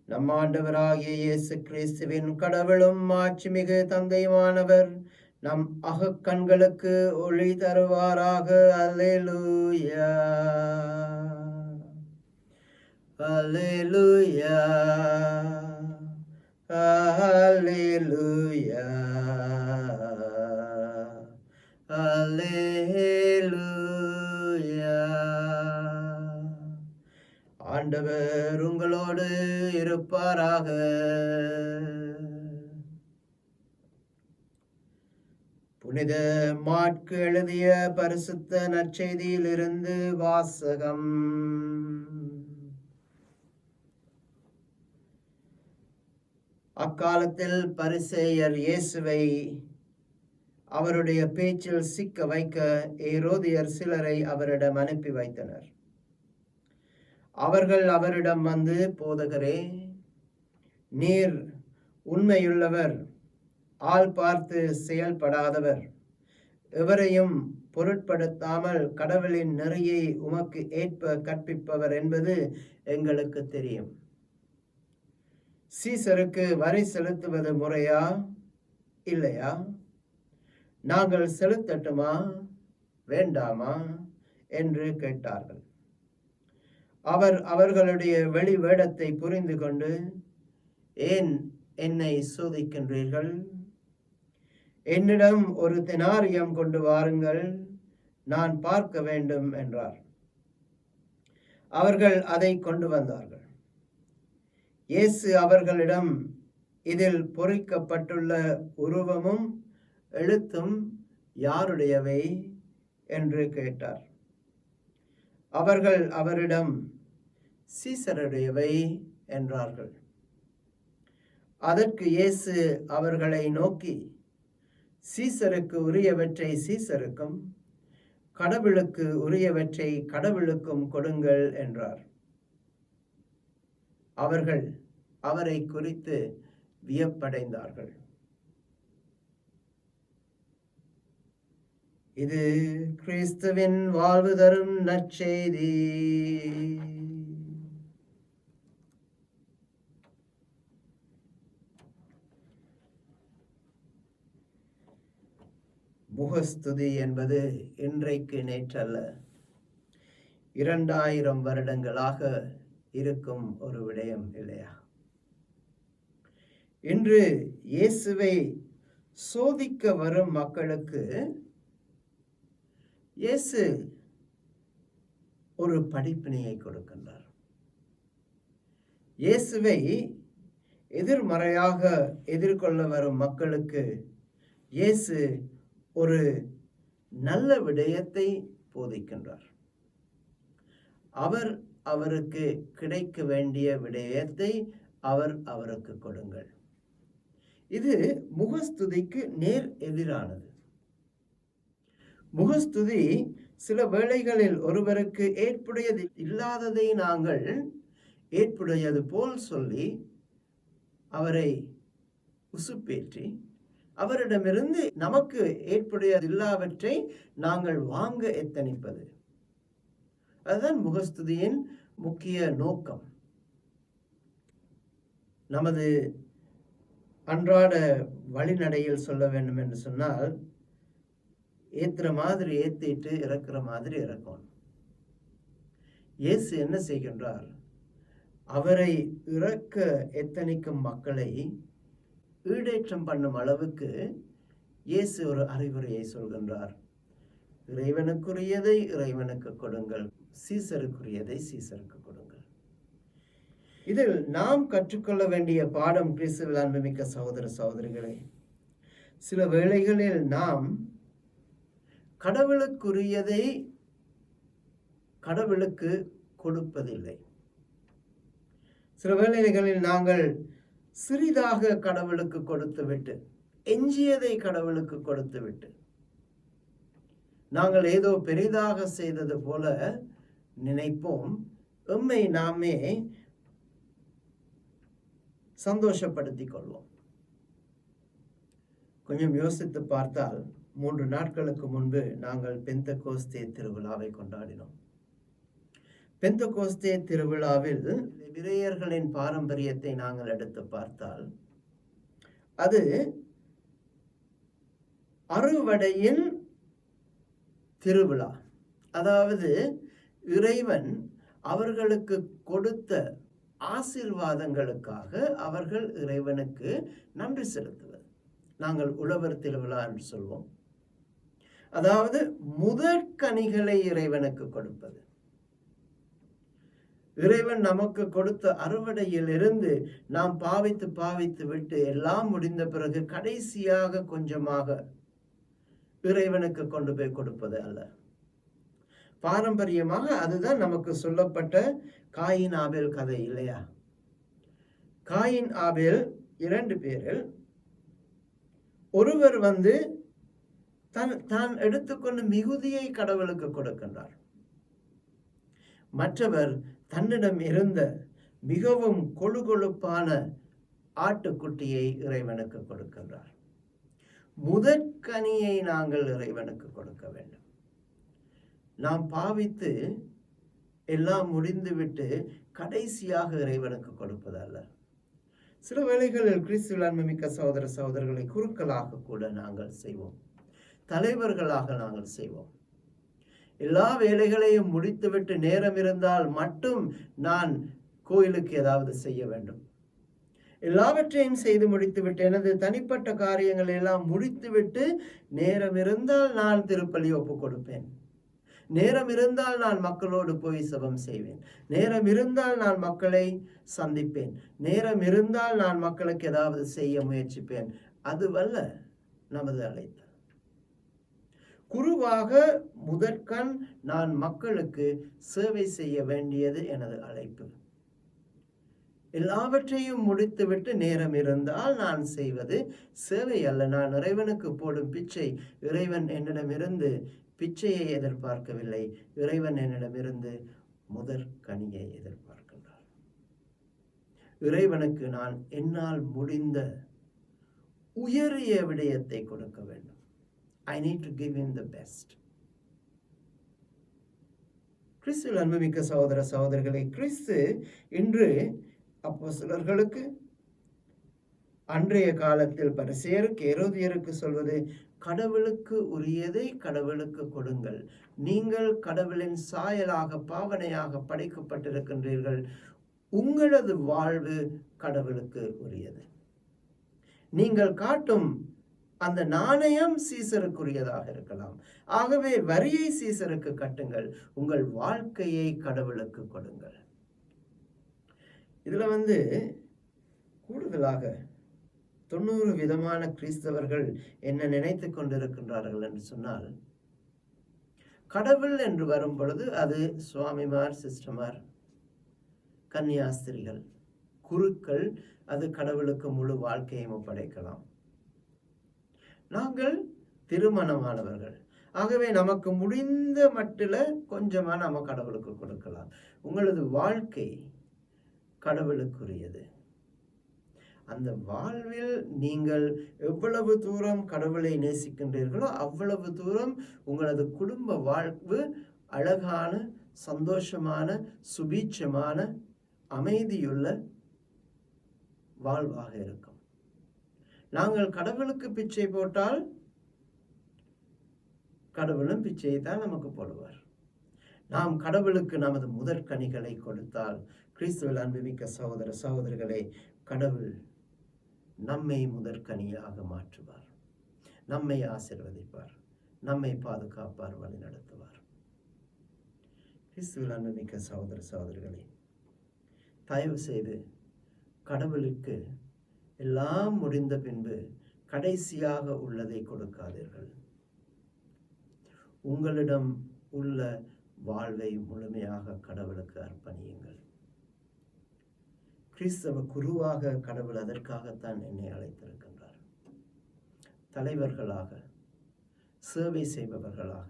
நம் ஆண்டவராகிய இயேசு கிறிஸ்துவின் கடவுளும் மாட்சிமிகு தந்தையுமானவர் நம் அகக்கண்களுக்கு ஒளி தருவாராக. அல்லேலூயா, அல்லேலூயா, அல்லேலூயா, அல்லேலூயா. ஆண்டவர் உங்களோடு இருப்பாராக. புனித மாற்கு எழுதிய பரிசுத்த நற்செய்தியிலிருந்து வாசகம். அக்காலத்தில் பரிசேயர் இயேசுவை அவருடைய பேச்சில் சிக்க வைக்க ஏரோதியர் சிலரை அவரிடம் அனுப்பி வைத்தனர். அவர்கள் அவரிடம் வந்து, போதகரே, நீர் உண்மையுள்ளவர், ஆள் பார்த்து செயல்படாதவர், எவரையும் பொருட்படுத்தாமல் கடவுளின் நெறியை உமக்கு ஏற்ப கற்பிப்பவர் என்பது எங்களுக்கு தெரியும். சீசருக்கு வரி செலுத்துவது முறையா இல்லையா? நாங்கள் செலுத்தட்டுமா வேண்டாமா என்று கேட்டார்கள். அவர் அவர்களுடைய வெளி வேடத்தை புரிந்து கொண்டு, ஏன் என்னை சோதிக்கின்றீர்கள்? என்னிடம் ஒரு தெனாரியம் கொண்டு வாருங்கள், நான் பார்க்க வேண்டும் என்றார். அவர்கள் அதை கொண்டு வந்தார்கள். இயேசு அவர்களிடம், இதில் பொறிக்கப்பட்டுள்ள உருவமும் எழுத்தும் யாருடையவை என்று கேட்டார். அவர்கள் அவரிடம், சீசருடையவை என்றார்கள். அதற்கு இயேசு அவர்களை நோக்கி, சீசருக்கு உரியவற்றை சீசருக்கும், கடவுளுக்கு உரியவற்றை கடவுளுக்கும் கொடுங்கள் என்றார். அவர்கள் அவரை குறித்து வியப்படைந்தார்கள். இது கிறிஸ்துவின் வாழ்வு தரும் நற்செய்தி. முகஸ்துதி என்பது இன்றைக்கு நேற்றல்ல, 2000 வருடங்களாக இருக்கும் ஒரு விடயம் இல்லையா? இன்று இயேசுவை சோதிக்க வரும் மக்களுக்கு இயேசு ஒரு படிப்பினையை கொடுக்கின்றார். இயேசுவை எதிர்மறையாக எதிர்கொள்ள வரும் மக்களுக்கு இயேசு ஒரு நல்ல விடயத்தை போதிக்கின்றார். அவருக்கு கிடைக்க வேண்டிய விடயத்தை அவருக்கு கொடுங்கள். இது முகஸ்துதிக்கு நேர் எதிரானது. முகஸ்துதி சில வேளைகளில் ஒருவருக்கு ஏற்புடையது இல்லாததை நாங்கள் ஏற்புடையது போல் சொல்லி அவரை உசுப்பேற்றி அவரிடமிருந்து நமக்கு ஏற்புடையது இல்லாவற்றை நாங்கள் வாங்க எத்தனிப்பது. அதுதான் முகஸ்துதியின் முக்கிய நோக்கம். நமது அன்றாட வழிநடையில் சொல்ல வேண்டும் என்று சொன்னால், ஏத்துற மாதிரி ஏத்திட்டு இறக்குற மாதிரி இறக்கணும். இயேசு என்ன செய்கின்றார்? அவரை இறக்க எத்தனிக்கும் மக்களை ஈடேற்றம் பண்ணும் அளவுக்கு இயேசு ஒரு அறிவுரையை சொல்கின்றார். இறைவனுக்குரியதை இறைவனுக்கு கொடுங்கள், சீசருக்குரியதை சீசருக்கு கொடுங்கள். இதில் நாம் கற்றுக்கொள்ள வேண்டிய பாடம், கிறிஸ்துவில் அன்புமிக்க சகோதர சகோதரிகளே, சில வேளைகளில் நாம் கடவுளுக்குரியதை கடவுளுக்கு கொடுப்பதில்லை. சில வேளைகளில் நாங்கள் சிறிதாக கடவுளுக்கு கொடுத்துவிட்டு, எஞ்சியதை கடவுளுக்கு கொடுத்துவிட்டு, நாங்கள் ஏதோ பெரிதாக செய்தது போல நினைப்போம். எம்மை நாமே சந்தோஷப்படுத்திக் கொள்வோம். கொஞ்சம் யோசித்து பார்த்தால், 3 நாட்களுக்கு முன்பு நாங்கள் பெந்தகோஸ்தே திருவிழாவை கொண்டாடினோம். பெந்தகோஸ்தே திருவிழாவில் எபிரேயர்களின் பாரம்பரியத்தை நாங்கள் எடுத்து பார்த்தால், அது அறுவடையின் திருவிழா. அதாவது இறைவன் அவர்களுக்கு கொடுத்த ஆசீர்வாதங்களுக்காக அவர்கள் இறைவனுக்கு நன்றி செலுத்துவது. நாங்கள் உழவர் திருவிழா என்று சொல்வோம். அதாவது முதற்கனிகளை இறைவனுக்கு கொடுப்பது. இறைவன் நமக்கு கொடுத்த அறுவடையிலிருந்து நாம் பாவித்து விட்டு எல்லாம் முடிந்த பிறகு கடைசியாக கொஞ்சமாக இறைவனுக்கு கொண்டு போய் கொடுப்பது அல்ல. பாரம்பரியமாக அதுதான் நமக்கு சொல்லப்பட்ட காயின் ஆபேல் கதை இல்லையா? காயின் ஆபேல் 2 பேரில் ஒருவர் தான் எடுத்துக்கொண்டு மிகுதியை கடவுளுக்கு கொடுக்கின்றார். மற்றவர் தன்னிடம் இருந்த மிகவும் கொழுகொழுப்பான ஆட்டுக்குட்டியை இறைவனுக்கு கொடுக்கின்றார். முதற்கனியை நாங்கள் இறைவனுக்கு கொடுக்க வேண்டும். நாம் பாவித்து எல்லாம் முடிந்துவிட்டு கடைசியாக இறைவனுக்கு கொடுப்பதல்ல. சில வேளைகளில் கிறிஸ்துவில் அன்புமிக்க சகோதர சகோதரர்களை குருக்களாக கூட நாங்கள் செய்வோம், தலைவர்களாக நாங்கள் செய்வோம். எல்லா வேலைகளையும் முடித்துவிட்டு நேரம் இருந்தால் மட்டும் நான் கோயிலுக்கு ஏதாவது செய்ய வேண்டும். எல்லாவற்றையும் செய்து முடித்துவிட்டு எனது தனிப்பட்ட காரியங்களை எல்லாம் முடித்துவிட்டு நேரம் இருந்தால் நான் திருப்பலி ஒப்பு கொடுப்பேன். நேரம் இருந்தால் நான் மக்களோடு போய் செபம் செய்வேன். நேரம் இருந்தால் நான் மக்களை சந்திப்பேன். நேரம் இருந்தால் நான் மக்களுக்கு ஏதாவது செய்ய முயற்சிப்பேன். அதுவல்ல நமது அழைத்தல். குருவாக முதற்கண் நான் மக்களுக்கு சேவை செய்ய வேண்டியது எனது அழைப்பு. எல்லாவற்றையும் முடித்துவிட்டு நேரம் இருந்தால் நான் செய்வது சேவை அல்ல. நான் இறைவனுக்கு போடும் பிச்சை. இறைவன் என்னிடமிருந்து பிச்சையை எதிர்பார்க்கவில்லை. இறைவன் என்னிடமிருந்து முதற்கனியை எதிர்பார்க்கின்றார். இறைவனுக்கு நான் என்னால் முடிந்த உயரிய விடயத்தை கொடுக்க வேண்டும். I need to give him the best. கிறிஸ்துவில் அன்புமிக்க சகோதர சகோதரர்களை, கிறிஸ்து இன்று அப்போஸ்தலர்களுக்கு, அன்றைய காலத்தில் பரிசேயருக்கு, ஏரோதியருக்கு சொல்வது, கடவுளுக்கு உரியதை கடவுளுக்கு கொடுங்கள். நீங்கள் கடவுளின் சாயலாக பாவனையாக படைக்கப்பட்டிருக்கின்றீர்கள். உங்களது வாழ்வு கடவுளுக்கு உரியது. நீங்கள் காட்டும் அந்த நாணயம் சீசருக்குரியதாக இருக்கலாம். ஆகவே வரியை சீசருக்கு கட்டுங்கள், உங்கள் வாழ்க்கையை கடவுளுக்கு கொடுங்கள். இதுல கூடுதலாக 90 விதமான கிறிஸ்தவர்கள் என்ன நினைத்து கொண்டிருக்கின்றார்கள் என்று சொன்னால், கடவுள் என்று வரும் பொழுது அது சுவாமிமார், சிஸ்டமார், கன்னியாஸ்திரிகள், குருக்கள், அது கடவுளுக்கு முழு வாழ்க்கையும் ஒப்படைக்கலாம். நாங்கள் திருமணமானவர்கள், ஆகவே நமக்கு முடிந்த மட்டில கொஞ்சமா நாம கடவுளுக்கு கொடுக்கலாம். உங்களது வாழ்க்கை கடவுளுக்குரியது. அந்த வாழ்வில் நீங்கள் எவ்வளவு தூரம் கடவுளை நேசிக்கின்றீர்களோ அவ்வளவு தூரம் உங்களது குடும்ப வாழ்வு அழகான, சந்தோஷமான, சுபீட்சமான, அமைதியுள்ள வாழ்வாக இருக்கும். நாங்கள் கடவுளுக்கு பிச்சை போட்டால் கடவுளும் பிச்சையை தான் நமக்கு போடுவார். நாம் கடவுளுக்கு நமது முதற்கனிகளை கொடுத்தால், கிறிஸ்துவில் அன்புமிக்க சகோதர சகோதரிகளே, கடவுள் நம்மை முதற்கனியாக மாற்றுவார், நம்மை ஆசீர்வதிப்பார், நம்மை பாதுகாப்பார், வழி நடத்துவார். கிறிஸ்துவில் அன்புமிக்க சகோதர சகோதரிகளே, தயவு செய்து கடவுளுக்கு எல்லாம் முடிந்த பின்பு கடைசியாக உள்ளதை கொடுக்காதீர்கள். உங்களிடம் உள்ள வாழ்வை முழுமையாக கடவுளுக்கு அர்ப்பணியுங்கள். கிறிஸ்தவ குருவாக கடவுள் அதற்காகத்தான் என்னை அழைத்திருக்கின்றார். தலைவர்களாக, சேவை செய்பவர்களாக,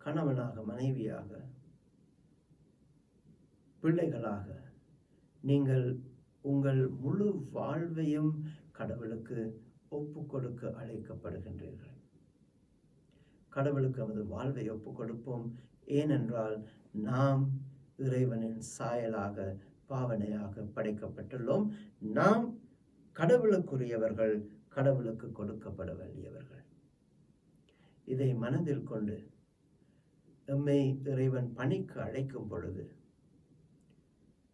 கணவனாக, மனைவியாக, பிள்ளைகளாக நீங்கள் உங்கள் முழு வாழ்வையும் கடவுளுக்கு ஒப்பு கொடுக்க அழைக்கப்படுகின்றீர்கள். கடவுளுக்கு நமது வாழ்வை ஒப்பு கொடுப்போம். ஏனென்றால் நாம் இறைவனின் சாயலாக, பாவனையாக படைக்கப்பட்டுள்ளோம். நாம் கடவுளுக்குரியவர்கள், கடவுளுக்கு கொடுக்கப்பட வேண்டியவர்கள். இதை மனதில் கொண்டு எம்மை இறைவன் பணிக்கு அழைக்கும் பொழுது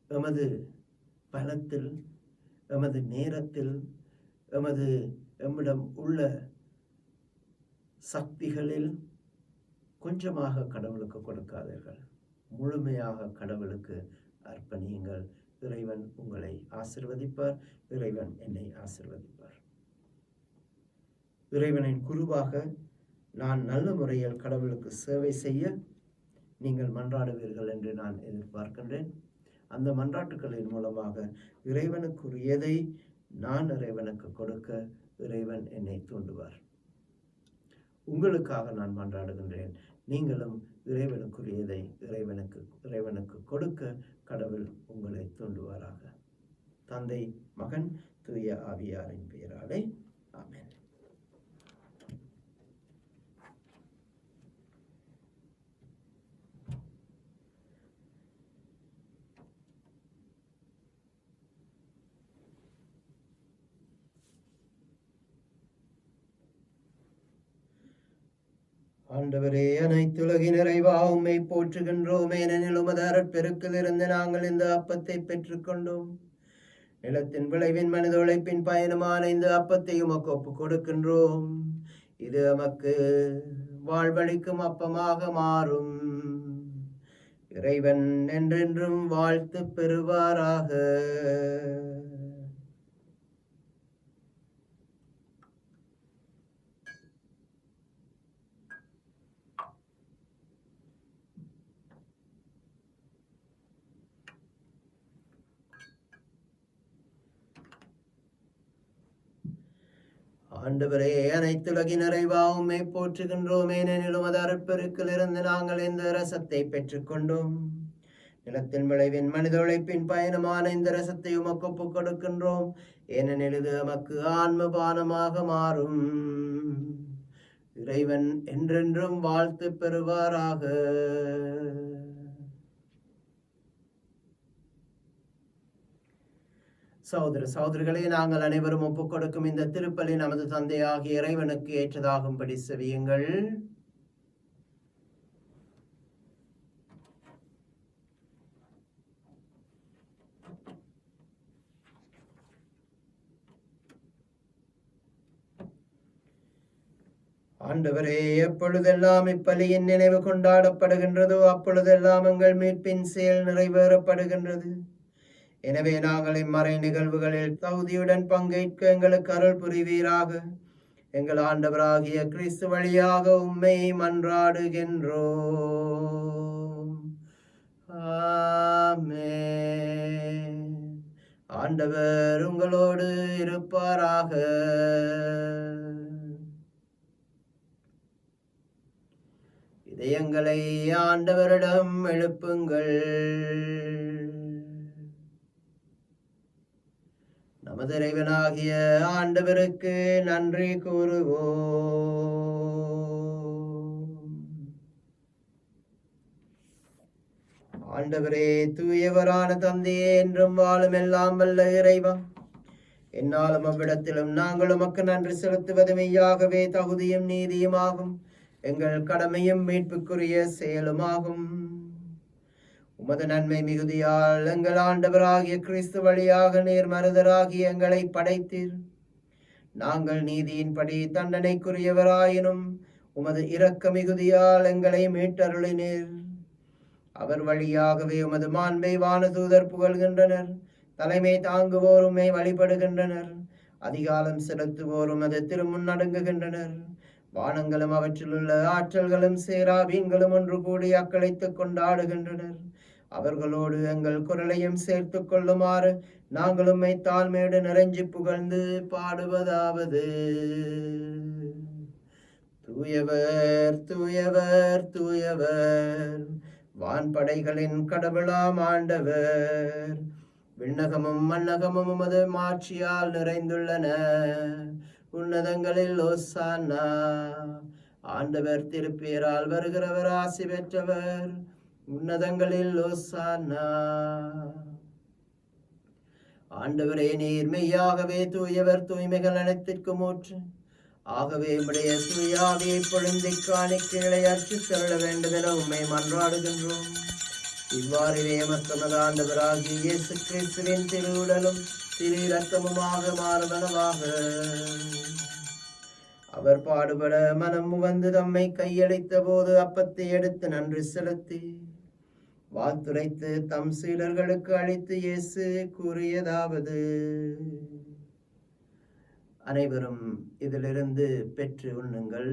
எமது பலத்தில், எமது நேரத்தில், எம்மிடம் உள்ள சக்திகளில் கொஞ்சமாக கடவுளுக்கு கொடுக்காதீர்கள். முழுமையாக கடவுளுக்கு அர்ப்பணியுங்கள். இறைவன் உங்களை ஆசீர்வதிப்பார். இறைவன் என்னை ஆசீர்வதிப்பார். இறைவனின் குருவாக நான் நல்ல முறையில் கடவுளுக்கு சேவை செய்ய நீங்கள் மன்றாடுவீர்கள் என்று நான் எதிர்பார்க்கின்றேன். அந்த மன்றாட்டுகளின் மூலமாக இறைவனுக்குரியதை நான் இறைவனுக்கு கொடுக்க இறைவன் என்னை தூண்டுவார். உங்களுக்காக நான் மன்றாடுகின்றேன். நீங்களும் இறைவனுக்குரியதை இறைவனுக்கு கொடுக்க கடவுள் உங்களை தூண்டுவாராக. தந்தை, மகன், தூய ஆவியாரின் பெயராலே ஆமென். ஆண்டவரே, அனைத்துலகின் நிறைவா உம்மை போற்றுகின்றோம். ஏனெனில் உமது அருட்பெருக்கிலிருந்து நாங்கள் இந்த அப்பத்தை பெற்றுக்கொண்டோம். நிலத்தின் விளைவின் மனித உழைப்பின் பயணமான இந்த அப்பத்தை உமக்கு ஒப்புக் கொடுக்கின்றோம். இது எமக்கு வாழ்வளிக்கும் அப்பமாக மாறும். இறைவன் என்றென்றும் வாழ்த்து பெறுவாராக. ஆண்டவரே, அனைத்துலகின் நிறைவா உம்மை போற்றுகின்றோம். ஏனெனில் உமது அருட்பெருக்கில் இருந்து நாங்கள் இந்த ரசத்தை பெற்றுக்கொண்டோம். நிலத்தின் விளைவின் மனித உழைப்பின் பயணமான இந்த ரசத்தை உமக்கு ஒப்புக் கொடுக்கின்றோம். ஏனெனில் இது எமக்கு ஆன்ம பானமாக மாறும். இறைவன் என்றென்றும் வாழ்த்து பெறுவாராக. சகோதர சகோதரிகளே, நாங்கள் அனைவரும் ஒப்புக் கொடுக்கும் இந்த திருப்பலி நமது தந்தையாகிய இறைவனுக்கு ஏற்றதாகும்படி செவியுங்கள். ஆண்டவரே, எப்பொழுதெல்லாம் இப்பலியின் நினைவு கொண்டாடப்படுகின்றதோ அப்பொழுதெல்லாம் எங்கள் மீட்பின் செயல் நிறைவேறப்படுகின்றது. எனவே நாங்கள் இம்மறை நிகழ்வுகளில் தகுதியுடன் பங்கேற்க எங்களுக்கு அருள் புரிவீராக. எங்கள் ஆண்டவராகிய கிறிஸ்து வழியாக உம்மை மன்றாடுகின்றோம். ஆமென். ஆண்டவர் உங்களோடு இருப்பாராக. இதயங்களை ஆண்டவரிடம் எழுப்புங்கள். நமது இறைவனாகிய ஆண்டவருக்கு நன்றி கூறுவோம். ஆண்டவரே, தூயவரான தந்தையே, என்றும் வாழும் எல்லாம் வல்ல இறைவா, என்னாலும் அவ்விடத்திலும் நாங்கள் உமக்கு நன்றி செலுத்துவது மெய்யாகவே தகுதியும் நீதியுமாகும், எங்கள் கடமையும் மீட்புக்குரிய செயலுமாகும். உமது நன்மை மிகுதியால் எங்கள் ஆண்டவராகிய கிறிஸ்து வழியாக நேர்மருதராகி எங்களை படைத்தீர். நாங்கள் நீதியின்படி தண்டனைக்குரியவராயினும் உமது இரக்க மிகுதியால் எங்களை மீட்டருளினீர். அவர் வழியாகவே உமது மாண்பை வானதூதர் புகழ்கின்றனர். தலைமை தாங்குவோர் உம்மை வழிபடுகின்றனர். அதிகாலம் செலுத்துவோர் உமது திருமுன் நடுங்குகின்றனர். வானங்களும் அவற்றிலுள்ள ஆற்றல்களும் சேராபீன்களும் ஒன்று கூடி அக்களித்துக் கொண்டாடுகின்றனர். அவர்களோடு எங்கள் குரலையும் சேர்த்து கொள்ளுமாறு நாங்கள் உம்மை தாழ்மையோடு நிறைஞ்சி புகழ்ந்து பாடுவதாவது: தூயவர் தூயவர் தூயவர், வான்படைகளின் கடவுளாம் ஆண்டவர். விண்ணகமும் மண்ணகமும் உமது மாட்சியால் நிறைந்துள்ளன. உன்னதங்களில் ஓசானா. ஆண்டவர் திருப்பேரால் வருகிறவர் ஆசி பெற்றவர். உன்னதங்களில் ஓசானா. ஆண்டவரே, நீர் மெய்யாகவே தூயவர், தூய்மைகள் அனைத்திற்கும் ஊற்று. ஆகவே உம்முடைய தூய ஆவியை பொழிந்து காணிக்கைகளை அர்ச்சித் தருள வேண்டும் என உம்மை மன்றாடுகின்றோம். இவ்வாறிலே எமது ஆண்டவராகிய இயேசு கிறிஸ்துவின் திருவுடலும் திரு இரத்தமுமாக மாறுவனவாக. அவர் பாடுபட மனம் வந்து தம்மை கையளித்த போது அப்பத்தை எடுத்து நன்றி செலுத்தி வாழ்த்துரைத்து தம் சீடர்களுக்கு அளித்து இயேசு கூறியதாவது: அனைவரும் இதிலிருந்து பெற்று உண்ணுங்கள்,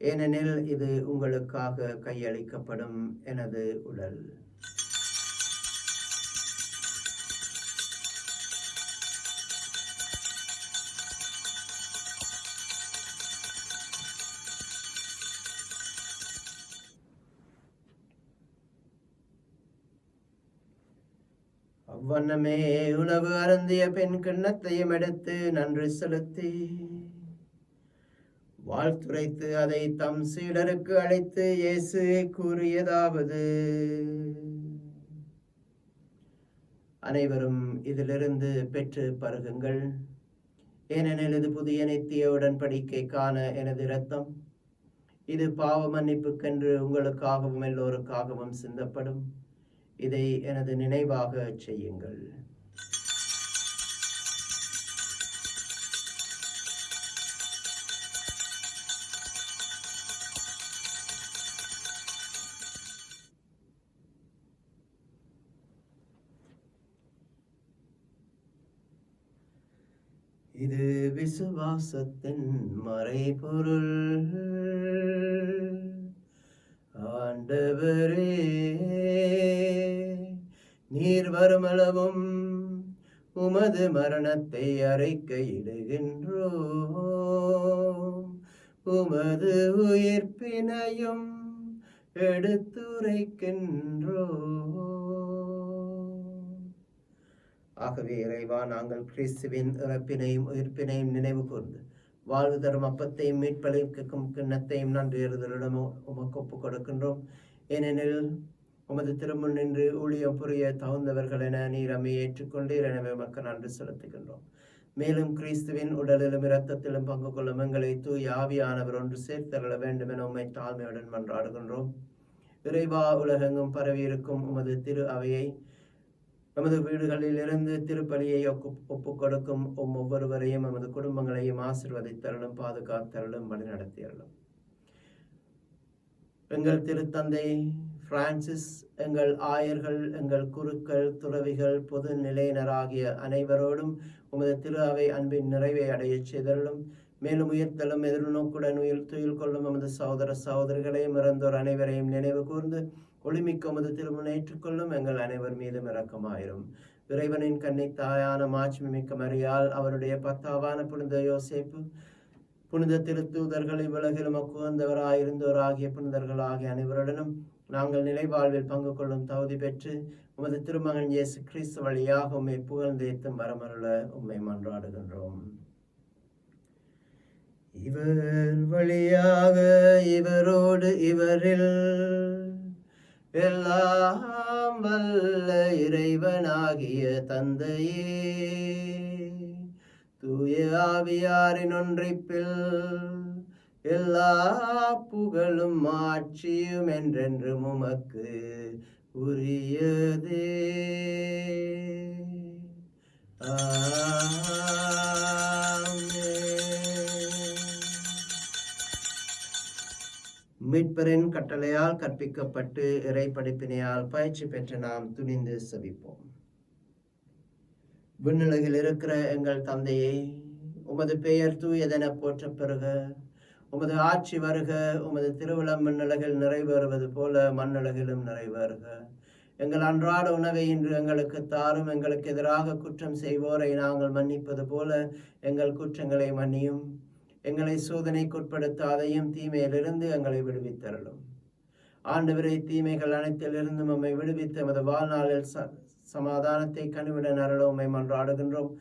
ஏனெனில் இது உங்களுக்காக கையளிக்கப்படும் எனது உடல். அவ்வண்ணமே உணவு அருந்திய பின் கிண்ணத்தையும் எடுத்து நன்றி செலுத்தி வாழ்த்துரைத்து அதை தம் சீடருக்கு அளித்து இயேசு கூறியதாவது: அனைவரும் இதிலிருந்து பெற்று பருகுங்கள், ஏனெனில் இது புதிய நித்திய உடன்படிக்கைக்கான எனது இரத்தம். இது பாவ மன்னிப்புக்கென்று உங்களுக்காகவும் எல்லோருக்காகவும் சிந்தப்படும். இதை எனது நினைவாக செய்யுங்கள். இது விசுவாசத்தின் மறைபொருள். ஆண்டவரே, நீர் வருமளவும் உமது மரணத்தை அறிக்கையிடுகின்றோம், உமது உயிர்ப்பினையும் எடுத்துரைக்கின்றோம். ஆகவே இறைவா, நாங்கள் கிறிஸ்துவின் இறப்பினையும் உயிர்ப்பினையும் நினைவு கூர்ந்து வாழ்வு தரும் அப்பத்தையும் மீட்பளிக்கும் கிண்ணத்தையும் நன்றியறுதலுடன் உமக்கு ஒப்புக் கொடுக்கின்றோம். ஏனெனில் உமது திருமுன் நின்று ஊழியம் புரிய தகுந்தவர்கள் என நீர் அம்மை ஏற்றுக்கொண்டீர். எனவே உமக்கு நன்றி செலுத்துகின்றோம். மேலும் கிறிஸ்துவின் உடலிலும் இரத்தத்திலும் பங்கு கொள்ளும் எங்களை தூய ஆவியானவர் ஒன்று சேர்த்தருள வேண்டும் என உம்மை தாழ்மையுடன் மன்றாடுகின்றோம். இறைவா, உலகெங்கும் பரவியிருக்கும் உமது திரு அவையை நமது வீடுகளில் இருந்து திருப்பலியை ஒப்புக் கொடுக்கும் ஒவ்வொருவரையும் நமது குடும்பங்களையும் ஆசீர்வதித்தருளும், பாதுகாத்தருளும், வழிநடத்தியருளும். எங்கள் திருத்தந்தை பிரான்சிஸ், எங்கள் ஆயர்கள், எங்கள் குருக்கள், துறவிகள், பொது நிலையினராகிய அனைவரோடும் உமது திரு அவை அன்பின் நிறைவை அடையச் செய்தருளும். மேலும் உயிர்த்தலும் எதிர்நோக்குடன் துயில் கொள்ளும் நமது சகோதர சகோதரிகளையும் இறந்தோர் அனைவரையும் நினைவு கூர்ந்து ஒளிமிக்க உமது திருமணம் ஏற்றுக்கொள்ளும். எங்கள் அனைவர் மீதும் இரக்கமாயிரும். இறைவனின் கன்னி தாயான மாட்சிமிக்க மரியாள், அவருடைய பத்தாவான புனித யோசேப்பு, புனித திருத்தூதர்கள், இவ்வுலகிலும் உகந்தவராயிருந்தோராகிய புனிதர்கள் ஆகிய அனைவருடனும் நாங்கள் நிலை வாழ்வில் பங்கு கொள்ளும் தகுதி பெற்று உமது திருமகன் இயேசு கிறிஸ்து வழியாக உம்மை புகழ்ந்தேத்தும் வரமருள உம்மை மன்றாடுகின்றோம். இவர் வழியாக, இவரோடு, இவரில் எல்லாம் வல்ல இறைவனாகிய தந்தையே, தூய ஆவியாரின் ஒன்றிப்பில் எல்லா புகழும் ஆட்சியும் என்றென்றும் உமக்கு உரியதே. மீட்பரின் கட்டளையால் கற்பிக்கப்பட்டு இறை படிப்பினையால் பயிற்சி பெற்று நாம் துணிந்து செபிப்போம். விண்ணுலகில் இருக்கிற எங்கள் தந்தையை, உமது பெயர் தூயதென போற்ற பெறுக. உமது ஆட்சி வருக. உமது திருவிழம் விண்ணுலகில் நிறைவேறுவது போல மண்ணுலகிலும் நிறைவேறுக. எங்கள் அன்றாட உணவை இன்று எங்களுக்கு தாரும். எங்களுக்கு எதிராக குற்றம் செய்வோரை நாங்கள் மன்னிப்பது போல எங்கள் குற்றங்களை மன்னியும். எங்களை சோதனைக்குட்படுத்தாதையும் தீமையிலிருந்து எங்களை விடுவித்தருளும். ஆண்டவரை, தீமைகள் அனைத்திலிருந்து நம்மை விடுவித்து எமது வாழ்நாளில் சமாதானத்தை கனிவுடன் அருள உம்மை மன்றாடுகின்றோம்.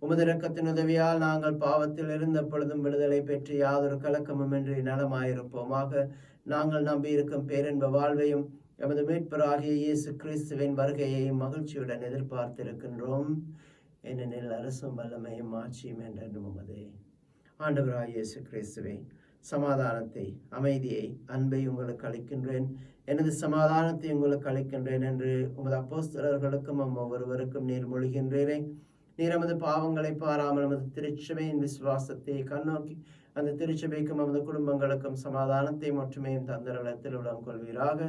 உமது இரக்கத்தின் உதவியால் நாங்கள் பாவத்தில் இருந்த பொழுதும் விடுதலை பெற்று யாதொரு கலக்கமுமின்றி நலமாயிருப்போமாக. நாங்கள் நம்பியிருக்கும் பேரின்ப வாழ்வையும் எமது மீட்பராகிய இயேசு கிறிஸ்துவின் வருகையையும் மகிழ்ச்சியுடன் எதிர்பார்த்திருக்கின்றோம். ஏனெனில் அரசும் வல்லமையும் ஆட்சியும் என்றென்றும் உமதே. ஆண்டவராகிய இயேசு கிறிஸ்துவே, சமாதானத்தை, அமைதியை, அன்பை உங்களுக்கு அளிக்கின்றேன், எனது சமாதானத்தை உங்களுக்கு அளிக்கின்றேன் என்று உமது அப்போஸ்தலர்களுக்கும் ஒவ்வொருவருக்கும் நீர் மொழிகின்றேனே. நீர் நமது பாவங்களை பாராமல் நமது திருச்சபையின் விசுவாசத்தை கண்ணோக்கி அந்த திருச்சபைக்கும் நமது குடும்பங்களுக்கும் சமாதானத்தை ஒற்றுமையும் தந்தருள திருவிழம் கொள்வீராக.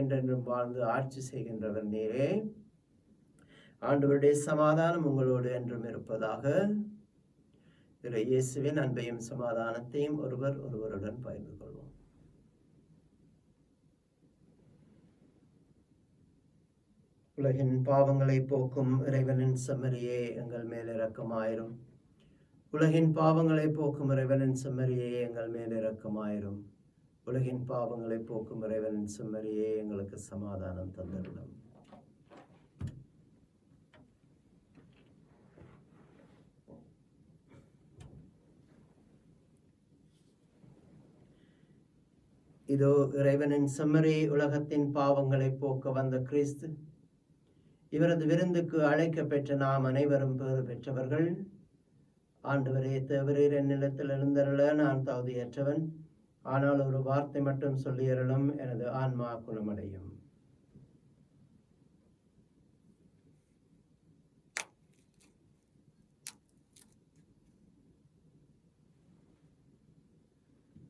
என்றென்றும் வாழ்ந்து ஆட்சி செய்கின்றவர் நீரே. ஆண்டவருடைய சமாதானம் உங்களோடு என்றும் இருப்பதாக. திரு இயேசுவின் அன்பையும் சமாதானத்தையும் ஒருவருடன் பகிர்ந்து கொள்வோம். உலகின் பாவங்களை போக்கும் இறைவனின் செம்மறியே, எங்கள் மேல் இரக்கமாயிரும். உலகின் பாவங்களை போக்கும் இறைவனின் செம்மறியே, எங்கள் மேல் இரக்கமாயிரும். உலகின் பாவங்களை போக்கும் இறைவனின் செம்மறியே, எங்களுக்கு சமாதானம் தந்தருளும். இதோ இறைவனின் செம்மறி, உலகத்தின் பாவங்களை போக்க வந்த கிறிஸ்து. இவரது விருந்துக்கு அழைக்க பெற்ற நாம் அனைவரும் பேறு பெற்றவர்கள். ஆண்டவரே, தேவரீர் என்னிடத்தில் எழுந்தருள நான் தகுதியற்றவன். ஆனால் ஒரு வார்த்தை மட்டும் சொல்லியருளும், எனது ஆன்மா குணமடையும்.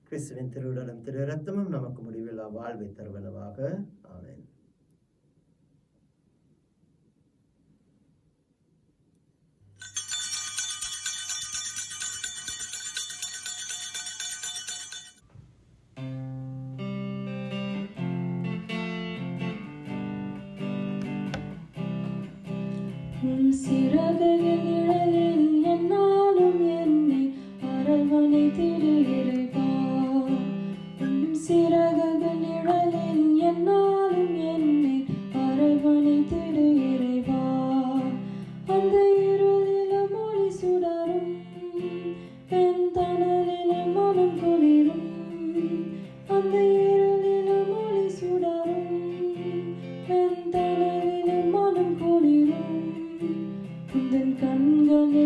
கிறிஸ்துவின் திருவுடலும் திரு இரத்தமும் நமக்கு முடிவில்லா வாழ்வை தருவனவாக. ஆமென். சிறகுகள் நிழலில் என்னாலும் என்னை அரவணைத்திடு இறைவா. சிறகுகள் நிழலில் என்னாலும் என்னை அரவணைத்திடு இறைவா. அந்த இருளிலும் ஒளி சுடரும், என் தணலிலும் மனம் குளிரும். அந்த இருளிலும் ஒளி சுடரும், என் தணலிலும் மனம் குளிரும். உந்தன் கண்களில்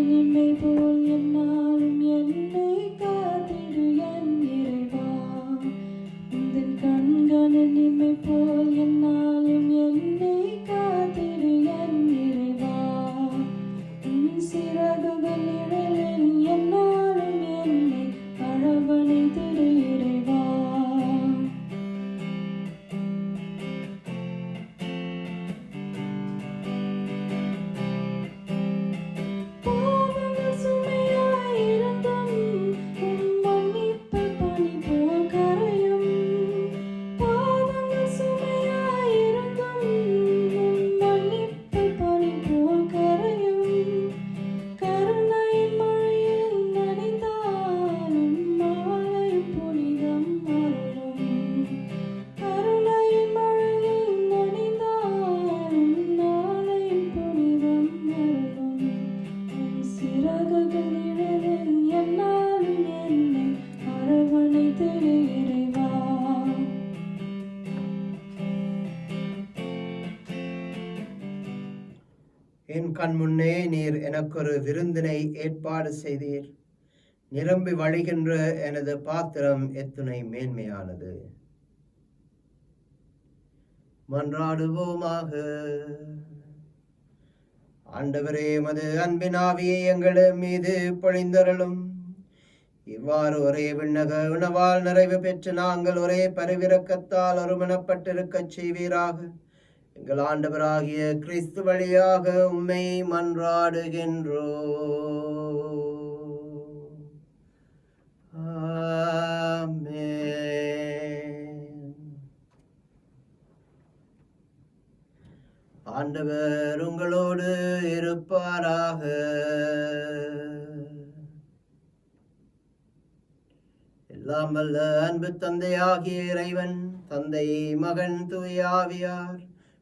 என் கண் முன்னே நீர் எனக்கொரு விருந்தினை ஏற்பாடு செய்தீர். நிரம்பி வழிகின்ற எனது பாத்திரம் எத்துணை மேன்மையானது. மன்றாடுவோமாக. ஆண்டவரே, மது அன்பினாவியை எங்கள் மீது பொழிந்தருளும். இவ்வாறு ஒரே விண்ணக உணவால் நிறைவு பெற்று நாங்கள் ஒரே பரிவிரக்கத்தால் ஒருமனப்பட்டிருக்கச் செய்வீராக. எங்கள் ஆண்டவராகிய கிறிஸ்து வழியாக உம்மை மன்றாடுகின்றோ. ஆண்டவர் உங்களோடு இருப்பாராக. எல்லாம் வல்ல அன்பு தந்தையாகிய இறைவன், தந்தை, மகன், தூய ஆவியார்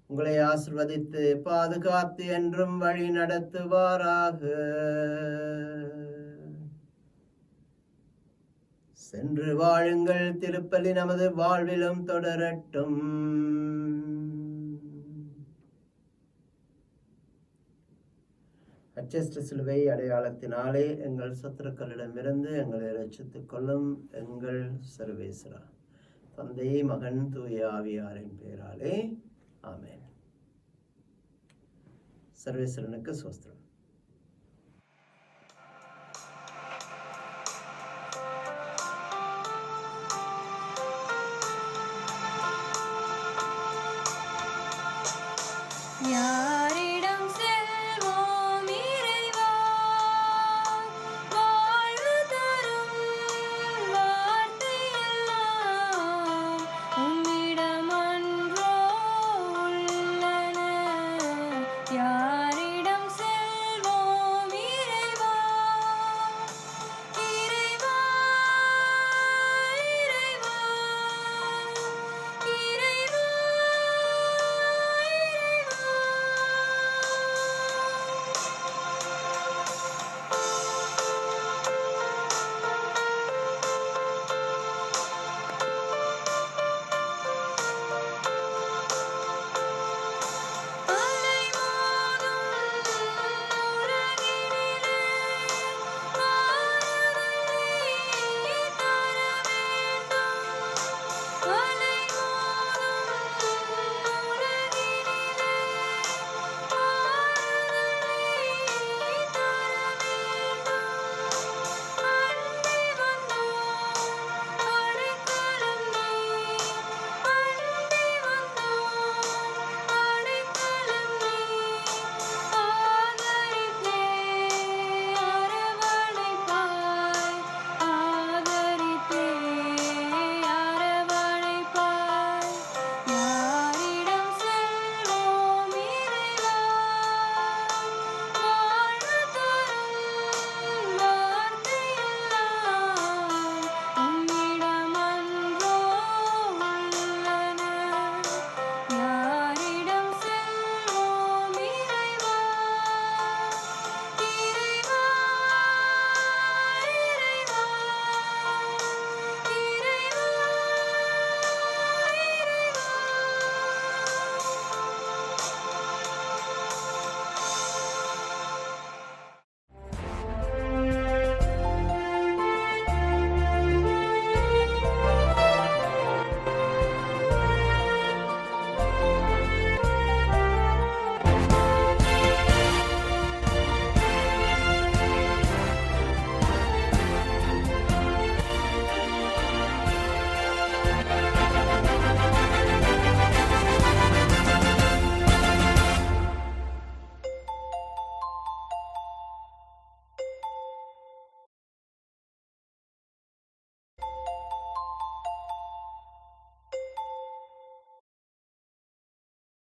உங்களை ஆசிர்வதித்து பாதுகாத்து என்றும் வழி நடத்துவாராக. சென்று வாழுங்கள். திருப்பலி நமது வாழ்விலும் தொடரட்டும். அச்சஸ்ட சிலுவை அடையாளத்தினாலே எங்கள் சத்துருக்களிடமிருந்து எங்களை ரட்சித்துக் கொள்ளும் எங்கள் சர்வேஸ்வரா. தந்தை, மகன், தூய ஆவியாரின் பெயராலே ஆமென். சர்வேஸ்வரனுக்கு ஸ்தோத்திரம்.